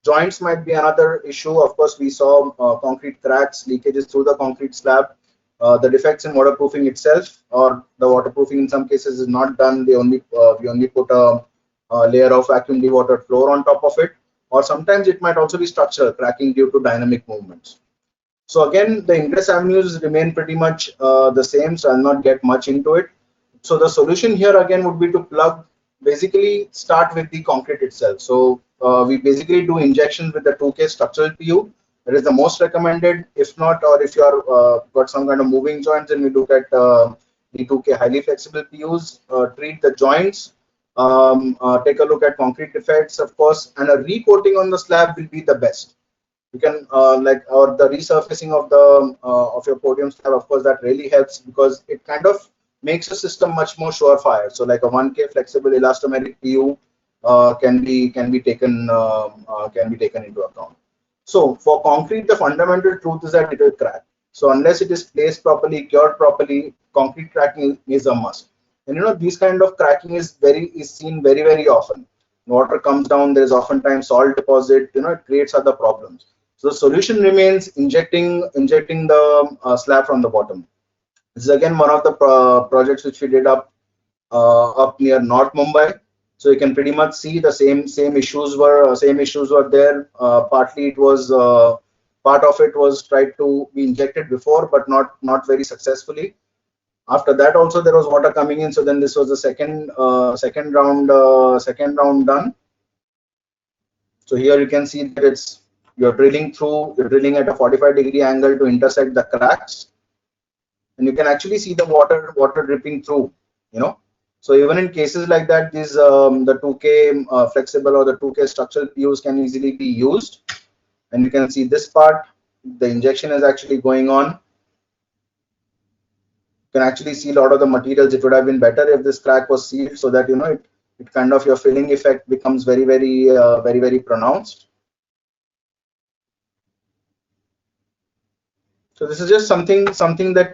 Joints might be another issue. Of course, we saw concrete cracks, leakages through the concrete slab. The defects in waterproofing itself, or the waterproofing in some cases is not done. We only put a layer of vacuum dewatered floor on top of it. Or sometimes it might also be structural cracking due to dynamic movements. So again, the ingress avenues remain pretty much the same, so I'll not get much into it. So the solution here again would be to basically start with the concrete itself. So we basically do injections with the 2K structural PU. That is the most recommended. If not, or if you are got some kind of moving joints, then we look at the 2K highly flexible PUs, treat the joints, take a look at concrete defects, of course, and a recoating on the slab will be the best. You can or the resurfacing of your podium slab, of course, that really helps because it kind of makes the system much more surefire. So like a 1K flexible elastomeric PU can be taken into account. So for concrete, the fundamental truth is that it will crack. So unless it is placed properly, cured properly, concrete cracking is a must. And these kind of cracking is seen very often. Water comes down, there is oftentimes salt deposit. It creates other problems. So the solution remains injecting the slab from the bottom. This is again one of the projects which we did up near North Mumbai. So you can pretty much see the same issues were there. Partly it was part of it was tried to be injected before, but not very successfully. After that also there was water coming in. So then this was the second round done. So here you can see that you're drilling at a 45-degree angle to intersect the cracks. And you can actually see the water dripping through, So even in cases like that, these the 2K flexible or the 2K structural PUs can easily be used. And you can see this part, the injection is actually going on. You can actually see a lot of the materials. It would have been better if this crack was sealed so that it kind of your filling effect becomes very pronounced. So this is just something that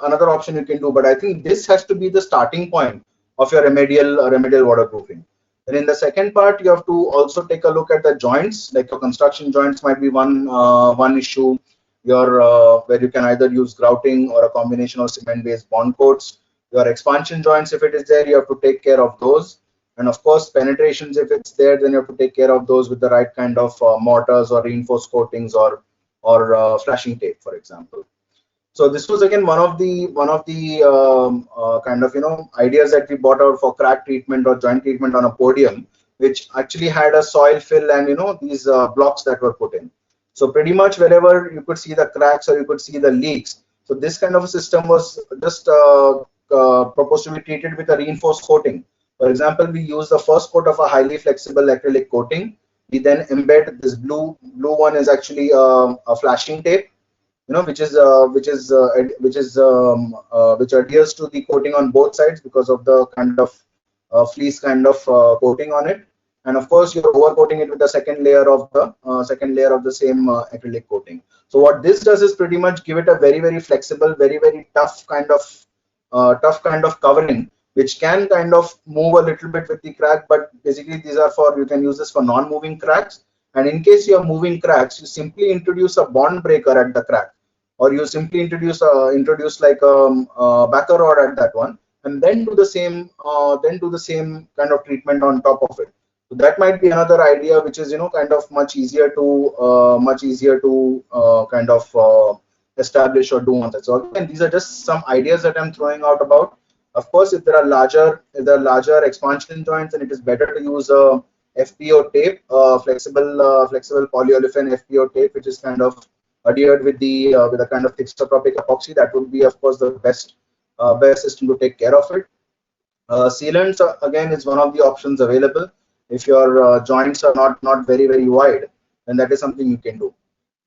another option you can do, but I think this has to be the starting point of your remedial waterproofing. Then in the second part, you have to also take a look at the joints. Like your construction joints might be one issue. Where you can either use grouting or a combination of cement-based bond coats. Your expansion joints, if it is there, you have to take care of those. And of course, penetrations, if it's there, then you have to take care of those with the right kind of mortars or reinforced coatings or flashing tape, for example. So this was again one of the kind of ideas that we brought out for crack treatment or joint treatment on a podium, which actually had a soil fill and these blocks that were put in. So pretty much wherever you could see the cracks or you could see the leaks. So this kind of a system was just proposed to be treated with a reinforced coating. For example, we use the first coat of a highly flexible acrylic coating. We then embed this blue one is actually a flashing tape, which adheres to the coating on both sides because of the kind of fleece kind of coating on it. And of course, you're overcoating it with the second layer of the same acrylic coating. So what this does is pretty much give it a very flexible, very tough kind of covering, which can kind of move a little bit with the crack, but basically these are you can use this for non-moving cracks. And in case you have moving cracks, you simply introduce a bond breaker at the crack, or you simply introduce like a backer rod at that one, and then do the same kind of treatment on top of it. So that might be another idea, which is kind of much easier to kind of establish or do on that. So again, these are just some ideas that I'm throwing out about. Of course, if there are larger expansion joints, then it is better to use a FPO tape, flexible polyolefin FPO tape, which is kind of adhered with a kind of thixotropic epoxy. That would be, of course, the best system to take care of it. Sealants again is one of the options available. If your joints are not very wide, then that is something you can do.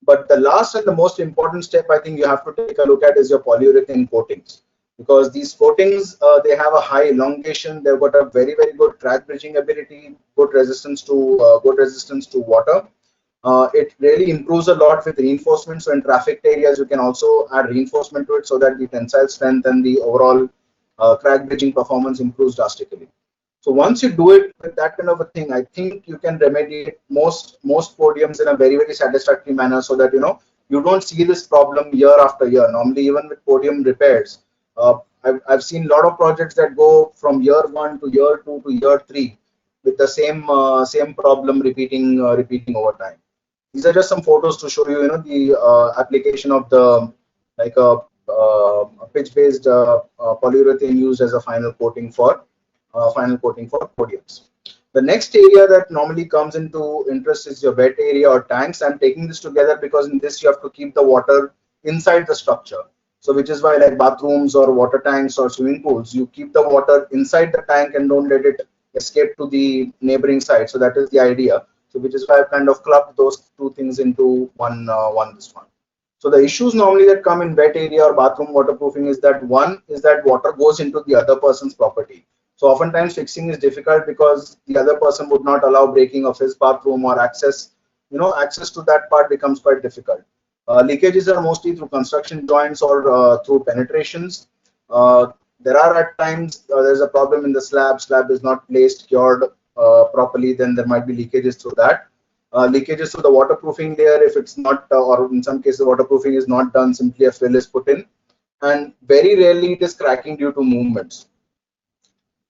But the last and the most important step I think you have to take a look at is your polyurethane coatings, because these coatings they have a high elongation. They've got a very good crack bridging ability, good resistance to water. It really improves a lot with reinforcement. So in trafficked areas, you can also add reinforcement to it so that the tensile strength and the overall crack bridging performance improves drastically. So once you do it with that kind of a thing, I think you can remediate most podiums in a very satisfactory manner, so that you don't see this problem year after year. Normally, even with podium repairs, I've seen a lot of projects that go from year 1 to year 2 to year 3 with the same problem repeating over time. These are just some photos to show you, the application of the like a pitch-based polyurethane used as a final coating for podiums. The next area that normally comes into interest is your wet area or tanks. I'm taking this together because in this you have to keep the water inside the structure. So which is why, like bathrooms or water tanks or swimming pools, you keep the water inside the tank and don't let it escape to the neighboring side. So that is the idea. So which is why I've kind of clubbed those two things into one. So the issues normally that come in wet area or bathroom waterproofing is that one is that water goes into the other person's property. So oftentimes fixing is difficult because the other person would not allow breaking of his bathroom, or access to that part becomes quite difficult. Leakages are mostly through construction joints or through penetrations. There are at times there's a problem in the slab. Slab is not placed, cured properly. Then there might be leakages through that. Leakages through the waterproofing layer, if it's not, or in some cases waterproofing is not done, simply a fill is put in, and very rarely it is cracking due to movements.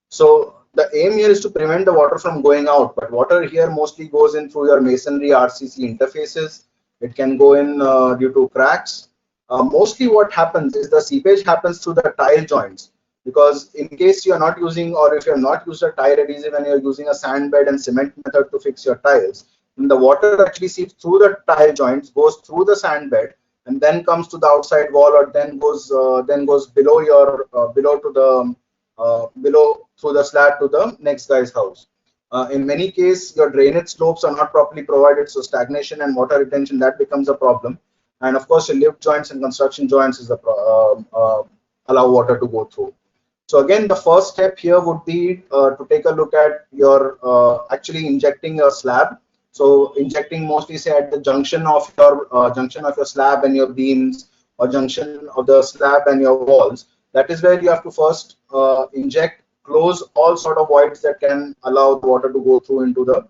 So the aim here is to prevent the water from going out, but water here mostly goes in through your masonry RCC interfaces. It can go in due to cracks. Mostly what happens is the seepage happens through the tile joints, because in case you are not using, or if you have not used a tile adhesive and you are using a sand bed and cement method to fix your tiles, then the water actually seeps through the tile joints, goes through the sand bed, and then comes to the outside wall, or then goes below your below through the slab to the next guy's house. In many cases, your drainage slopes are not properly provided, so stagnation and water retention, that becomes a problem. And of course, your lift joints and construction joints is allow water to go through. So again, the first step here would be to take a look at your actually injecting a slab. So injecting mostly say at the junction of your slab and your beams, or junction of the slab and your walls. That is where you have to first inject, close all sort of voids that can allow the water to go through into the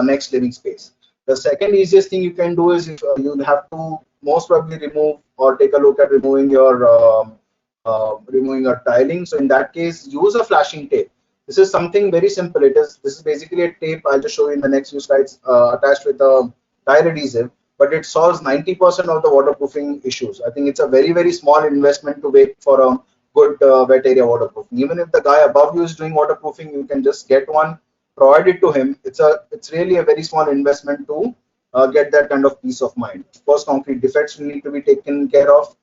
next living space. The second easiest thing you can do is you'll have to most probably remove, or take a look at removing your tiling. So in that case, use a flashing tape. This is something very simple. This is basically a tape. I'll just show you in the next few slides, attached with a tile adhesive, but it solves 90% of the waterproofing issues. I think it's a very small investment to wait for a good wet area waterproofing. Even if the guy above you is doing waterproofing, you can just get one, provide it to him. It's really a very small investment to get that kind of peace of mind. Of course, concrete defects will need to be taken care of.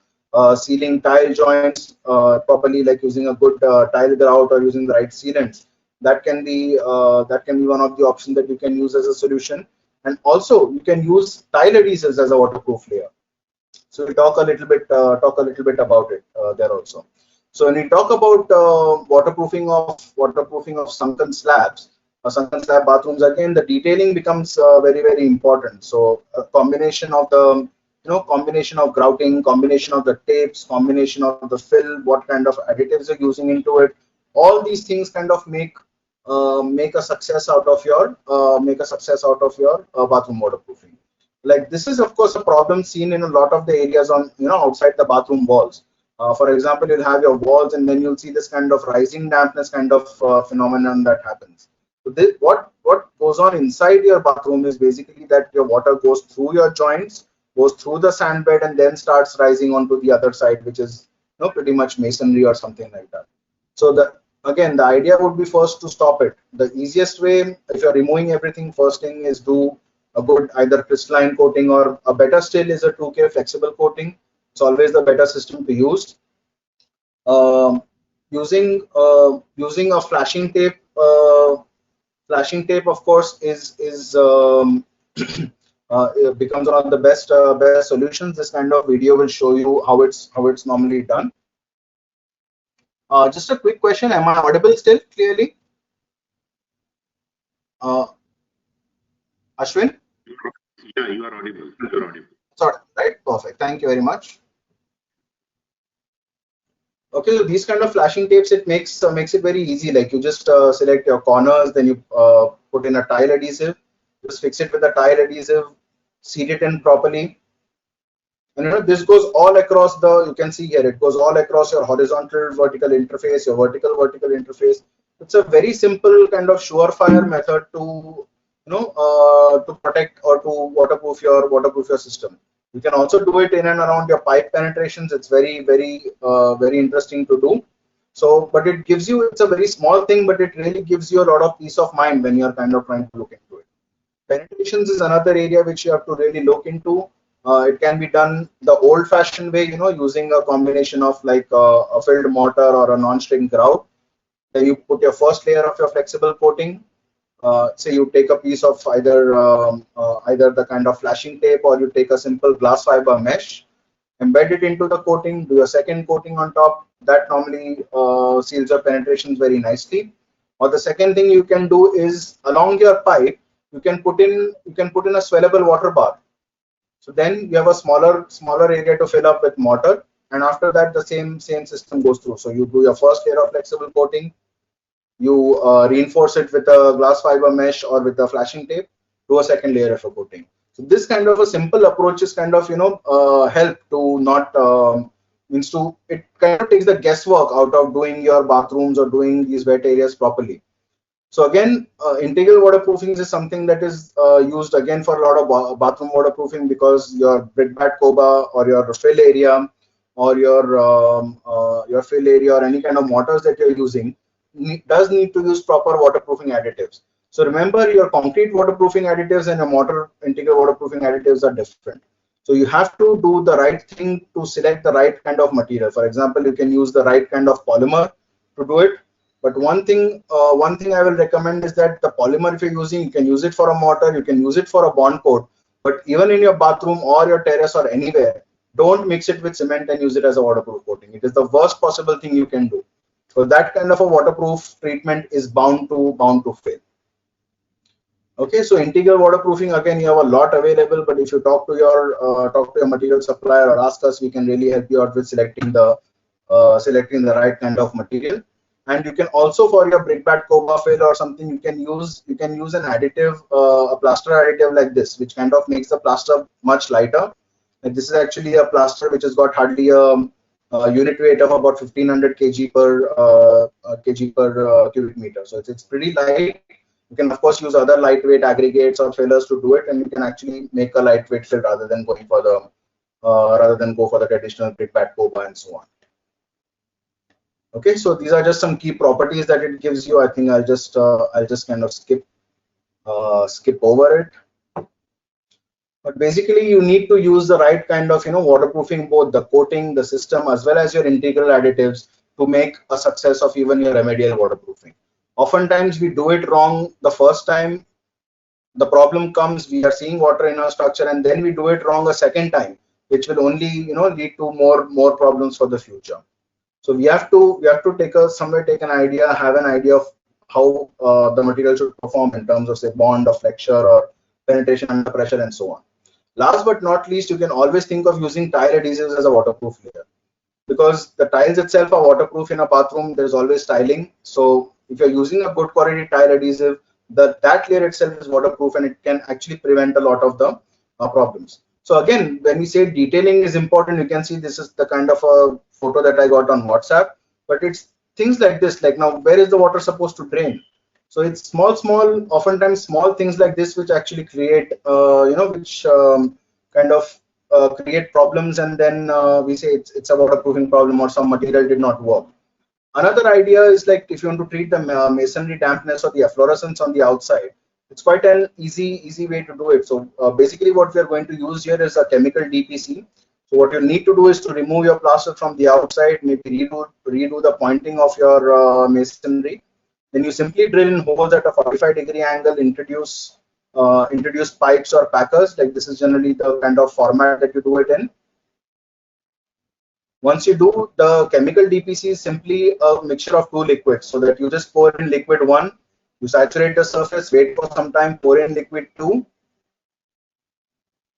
Sealing tile joints properly, like using a good tile grout or using the right sealants, that can be one of the options that you can use as a solution. And also you can use tile adhesives as a waterproof layer. So we'll talk a little bit about it there also. So when we talk about waterproofing of sunken slabs, sunken slab bathrooms, again the detailing becomes very important. So a combination of the combination of grouting, combination of the tapes, combination of the fill, what kind of additives you're using into it, all these things kind of make a success out of your bathroom waterproofing. Like this is of course a problem seen in a lot of the areas on outside the bathroom walls. For example, you'll have your walls and then you'll see this kind of rising dampness kind of phenomenon that happens. So this, what goes on inside your bathroom is basically that your water goes through your joints, goes through the sand bed, and then starts rising onto the other side, which is pretty much masonry or something like that. So again, the idea would be first to stop it. The easiest way, if you're removing everything, first thing is do a good either crystalline coating, or a better still is a 2K flexible coating. It's always the better system to use. Using a flashing tape. Flashing tape, of course, is it becomes one of the best solutions. This kind of video will show you how it's normally done. Just a quick question: am I audible still clearly? Ashwin? Yeah, you are audible. You are audible. Sorry, right? Perfect. Thank you very much. Okay, so these kind of flashing tapes, it makes it very easy. Like you just select your corners, then you put in a tile adhesive, just fix it with a tile adhesive, seat it in properly, and this goes all across the. You can see here it goes all across your horizontal vertical interface, your vertical interface. It's a very simple kind of surefire method to to protect or to waterproof your system. You can also do it in and around your pipe penetrations. It's very interesting to do. So, but it gives you, it's a very small thing, but it really gives you a lot of peace of mind when you're kind of trying to look into it. Penetrations is another area which you have to really look into. It can be done the old-fashioned way, using a combination of like a filled mortar or a non-stick grout. Then you put your first layer of your flexible coating. Say you take a piece of either the kind of flashing tape, or you take a simple glass fiber mesh, embed it into the coating, do a second coating on top. That normally seals your penetrations very nicely. Or the second thing you can do is along your pipe, you can put in a swellable water bath. So then you have a smaller area to fill up with mortar, and after that the same system goes through. So you do your first layer of flexible coating, you reinforce it with a glass fiber mesh or with a flashing tape, do a second layer of a coating. So this kind of a simple approach is kind of help to not it kind of takes the guesswork out of doing your bathrooms or doing these wet areas properly. So again, integral waterproofing is something that is used again for a lot of bathroom waterproofing, because your brickbat coba or your fill area or your fill area or any kind of mortars that you're using does need to use proper waterproofing additives. So remember, your concrete waterproofing additives and your mortar integral waterproofing additives are different. So you have to do the right thing to select the right kind of material. For example, you can use the right kind of polymer to do it. But one thing I will recommend is that the polymer, if you're using, you can use it for a mortar, you can use it for a bond coat. But even in your bathroom or your terrace or anywhere, don't mix it with cement and use it as a waterproof coating. It is the worst possible thing you can do. So that kind of a waterproof treatment is bound to fail. Okay, so integral waterproofing, again, you have a lot available, but if you talk to your material supplier or ask us, we can really help you out with selecting the right kind of material. And you can also, for your brickbat coba fill or something, you can use an additive, a plaster additive like this, which kind of makes the plaster much lighter. And this is actually a plaster which has got hardly a unit weight of about 1500 kg per cubic meter. So it's pretty light. You can of course use other lightweight aggregates or fillers to do it, and you can actually make a lightweight fill rather than go for the traditional brickbat coba and so on. Okay, so these are just some key properties that it gives you. I think I'll just kind of skip over it. But basically, you need to use the right kind of waterproofing, both the coating, the system, as well as your integral additives to make a success of even your remedial waterproofing. Oftentimes we do it wrong the first time. The problem comes, we are seeing water in our structure, and then we do it wrong a second time, which will only lead to more problems for the future. So we have to take an idea, have an idea of how the material should perform in terms of, say, bond or flexure or penetration under pressure and so on. Last but not least, you can always think of using tile adhesives as a waterproof layer, because the tiles itself are waterproof in a bathroom. There's always tiling. So if you're using a good quality tile adhesive, that layer itself is waterproof, and it can actually prevent a lot of the problems. So again, when we say detailing is important, you can see this is the kind of a photo that I got on WhatsApp, but it's things like this, like now, where is the water supposed to drain? So it's small, oftentimes small things like this which actually create, which kind of create problems, and then we say it's a waterproofing problem or some material did not work. Another idea is like if you want to treat the masonry dampness or the efflorescence on the outside, it's quite an easy way to do it. So basically what we are going to use here is a chemical DPC. So what you need to do is to remove your plaster from the outside, maybe redo the pointing of your masonry. Then you simply drill in holes at a 45-degree angle, introduce pipes or packers. Like this is generally the kind of format that you do it in. Once you do, the chemical DPC is simply a mixture of two liquids, so that you just pour in liquid 1, you saturate the surface, wait for some time, pour in liquid 2.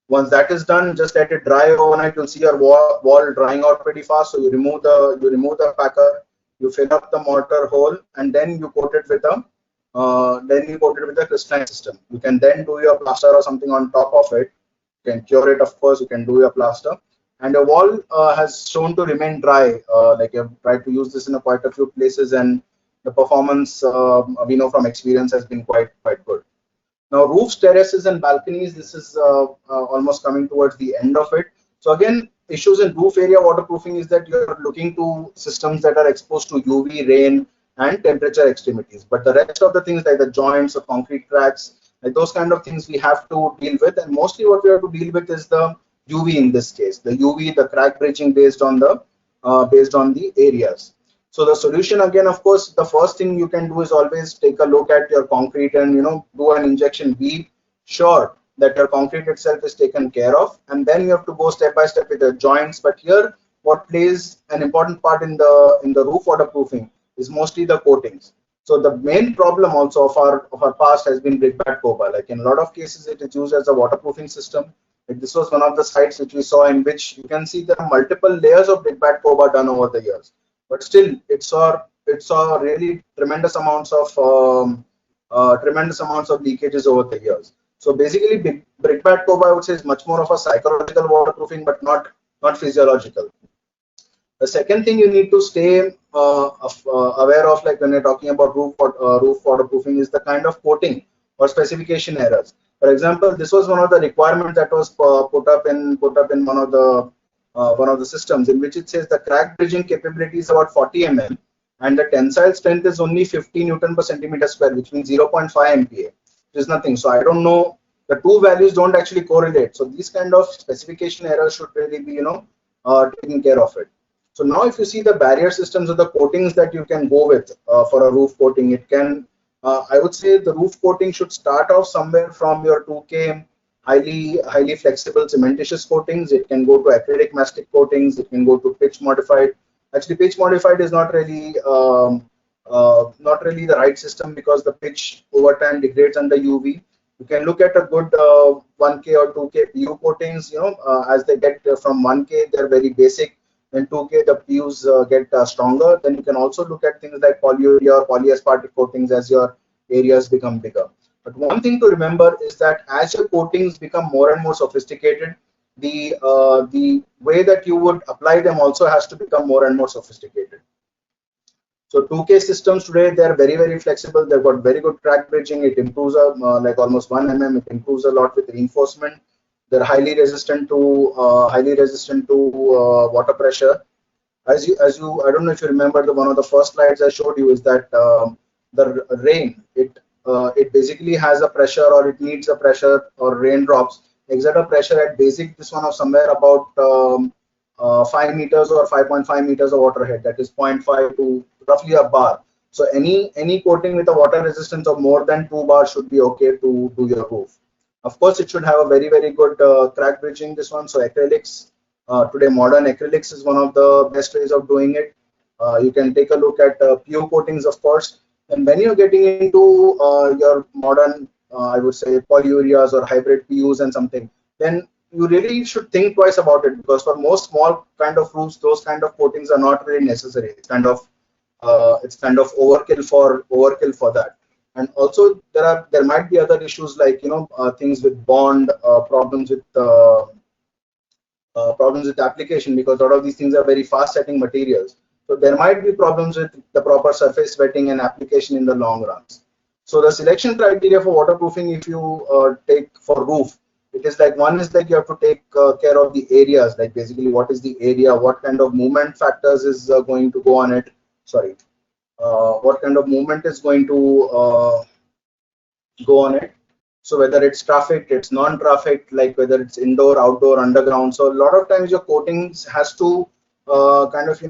Once that is done, just let it dry overnight. You'll see your wall drying out pretty fast. So you remove the packer, you fill up the mortar hole, and then you coat it with a crystalline system. You can then do your plaster or something on top of it. You can cure it, of course. You can do your plaster. And the wall has shown to remain dry. Like I've tried to use this in quite a few places, and the performance we know from experience has been quite good. Now roofs, terraces, and balconies. This is almost coming towards the end of it. So again, issues in roof area waterproofing is that you're looking to systems that are exposed to UV, rain, and temperature extremities. But the rest of the things like the joints or concrete cracks, like those kind of things we have to deal with. And mostly what we have to deal with is the UV in this case, the UV, the crack bridging based on the areas. So the solution, again, of course, the first thing you can do is always take a look at your concrete and do an injection. Be sure that your concrete itself is taken care of, and then you have to go step by step with the joints. But here, what plays an important part in the roof waterproofing is mostly the coatings. So the main problem also of our past has been brickbat coba. Like in a lot of cases, it is used as a waterproofing system. Like this was one of the sites which we saw, in which you can see there are multiple layers of brickbat coba done over the years. But still, it saw really tremendous amounts of leakages over the years. So basically, brickbat coba, I would say, is much more of a psychological waterproofing, but not physiological. The second thing you need to stay aware of, like when you're talking about roof waterproofing, is the kind of coating or specification errors. For example, this was one of the requirements that was put up in one of the systems, in which it says the crack bridging capability is about 40 mm and the tensile strength is only 50 Newton per centimeter square, which means 0.5 MPa, which is nothing. So I don't know, the two values don't actually correlate. So these kind of specification errors should really be taken care of it. So now if you see the barrier systems or the coatings that you can go with for a roof coating, it can I would say the roof coating should start off somewhere from your 2K highly flexible cementitious coatings. It can go to acrylic mastic coatings. It can go to pitch modified. Actually, pitch modified is not really the right system, because the pitch over time degrades under UV. You can look at a good 1K or 2K PU coatings. As they get from 1K, they're very basic. Then 2K, the PUs get stronger. Then you can also look at things like polyurea or polyaspartic coatings as your areas become bigger. But one thing to remember is that as your coatings become more and more sophisticated, the way that you would apply them also has to become more and more sophisticated. So 2K systems today, they are very flexible. They've got very good crack bridging. It improves like almost 1 mm. It improves a lot with reinforcement. They're highly resistant to water pressure. As you, I don't know if you remember, one of the first slides I showed you is that the rain, it basically has a pressure, or it needs a pressure, or raindrops exert a pressure at basic, this one of somewhere about 5 meters or 5.5 meters of water head. That is 0.5 to roughly a bar. So any coating with a water resistance of more than 2 bars should be okay to do your roof. Of course, it should have a very good crack bridging, this one. So acrylics, today modern acrylics is one of the best ways of doing it. You can take a look at PU coatings, of course. And when you're getting into your modern, I would say, polyureas or hybrid PUs and something, then you really should think twice about it, because for most small kind of roofs, those kind of coatings are not really necessary. It's kind of overkill for that. And also there might be other issues like things with bond, problems with application, because a lot of these things are very fast setting materials. So there might be problems with the proper surface wetting and application in the long runs. So the selection criteria for waterproofing, if you take for roof, it is like, one is like you have to take care of the areas, like basically what is the area, what kind of movement factors is going to go on it. Sorry, what kind of movement is going to go on it. So whether it's traffic, it's non-traffic, like whether it's indoor, outdoor, underground. So a lot of times your coatings has to kind of,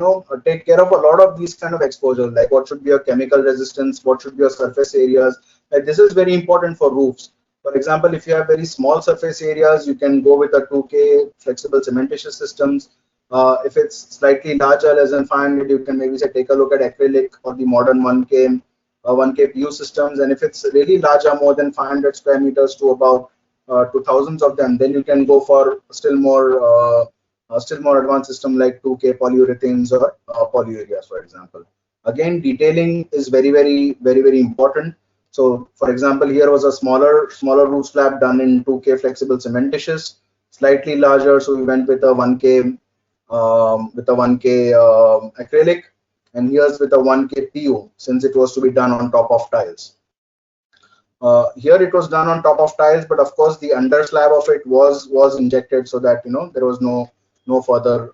take care of a lot of these kind of exposures, like what should be your chemical resistance, what should be your surface areas. Like this is very important for roofs. For example, if you have very small surface areas, you can go with a 2K flexible cementitious systems. If it's slightly larger, less than 500, you can maybe say take a look at acrylic or the modern 1K 1K PU systems. And if it's really larger, more than 500 square meters to about to thousands of them, then you can go for still more advanced system like 2K polyurethanes or polyureas, for example. Again, detailing is very important. So, for example, here was a smaller roof slab done in 2K flexible cementitious, slightly larger. So we went with a 1K acrylic, and here's with a 1K PU, since it was to be done on top of tiles. Here it was done on top of tiles, but of course the under slab of it was injected so that there was no further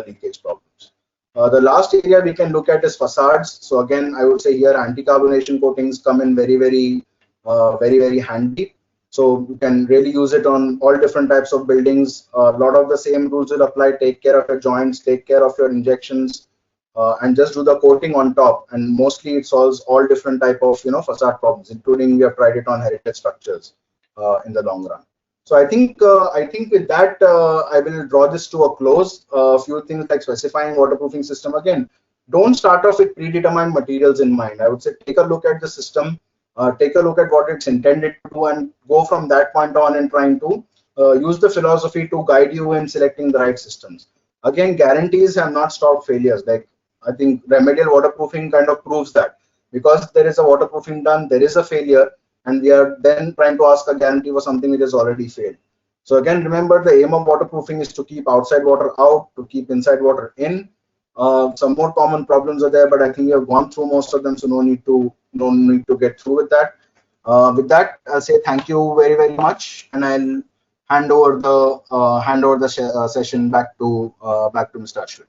leakage problems. The last area we can look at is facades. So again, I would say here anti-carbonation coatings come in very handy. So you can really use it on all different types of buildings. A lot of the same rules will apply. Take care of your joints, take care of your injections, and just do the coating on top. And mostly it solves all different type of facade problems, including we have tried it on heritage structures in the long run. So I think with that I will draw this to a close. A few things like specifying waterproofing system. Again, don't start off with predetermined materials in mind. I would say take a look at the system, take a look at what it's intended to do, and go from that point on and trying to use the philosophy to guide you in selecting the right systems. Again, guarantees have not stopped failures. Like I think remedial waterproofing kind of proves that, because there is a waterproofing done, there is a failure, and we are then trying to ask a guarantee for something which has already failed. So again, remember, the aim of waterproofing is to keep outside water out, to keep inside water in. Some more common problems are there, but I think we have gone through most of them, so no need to get through with that. With that, I'll say thank you very much, and I'll hand over the session back to Mr. Ashwin.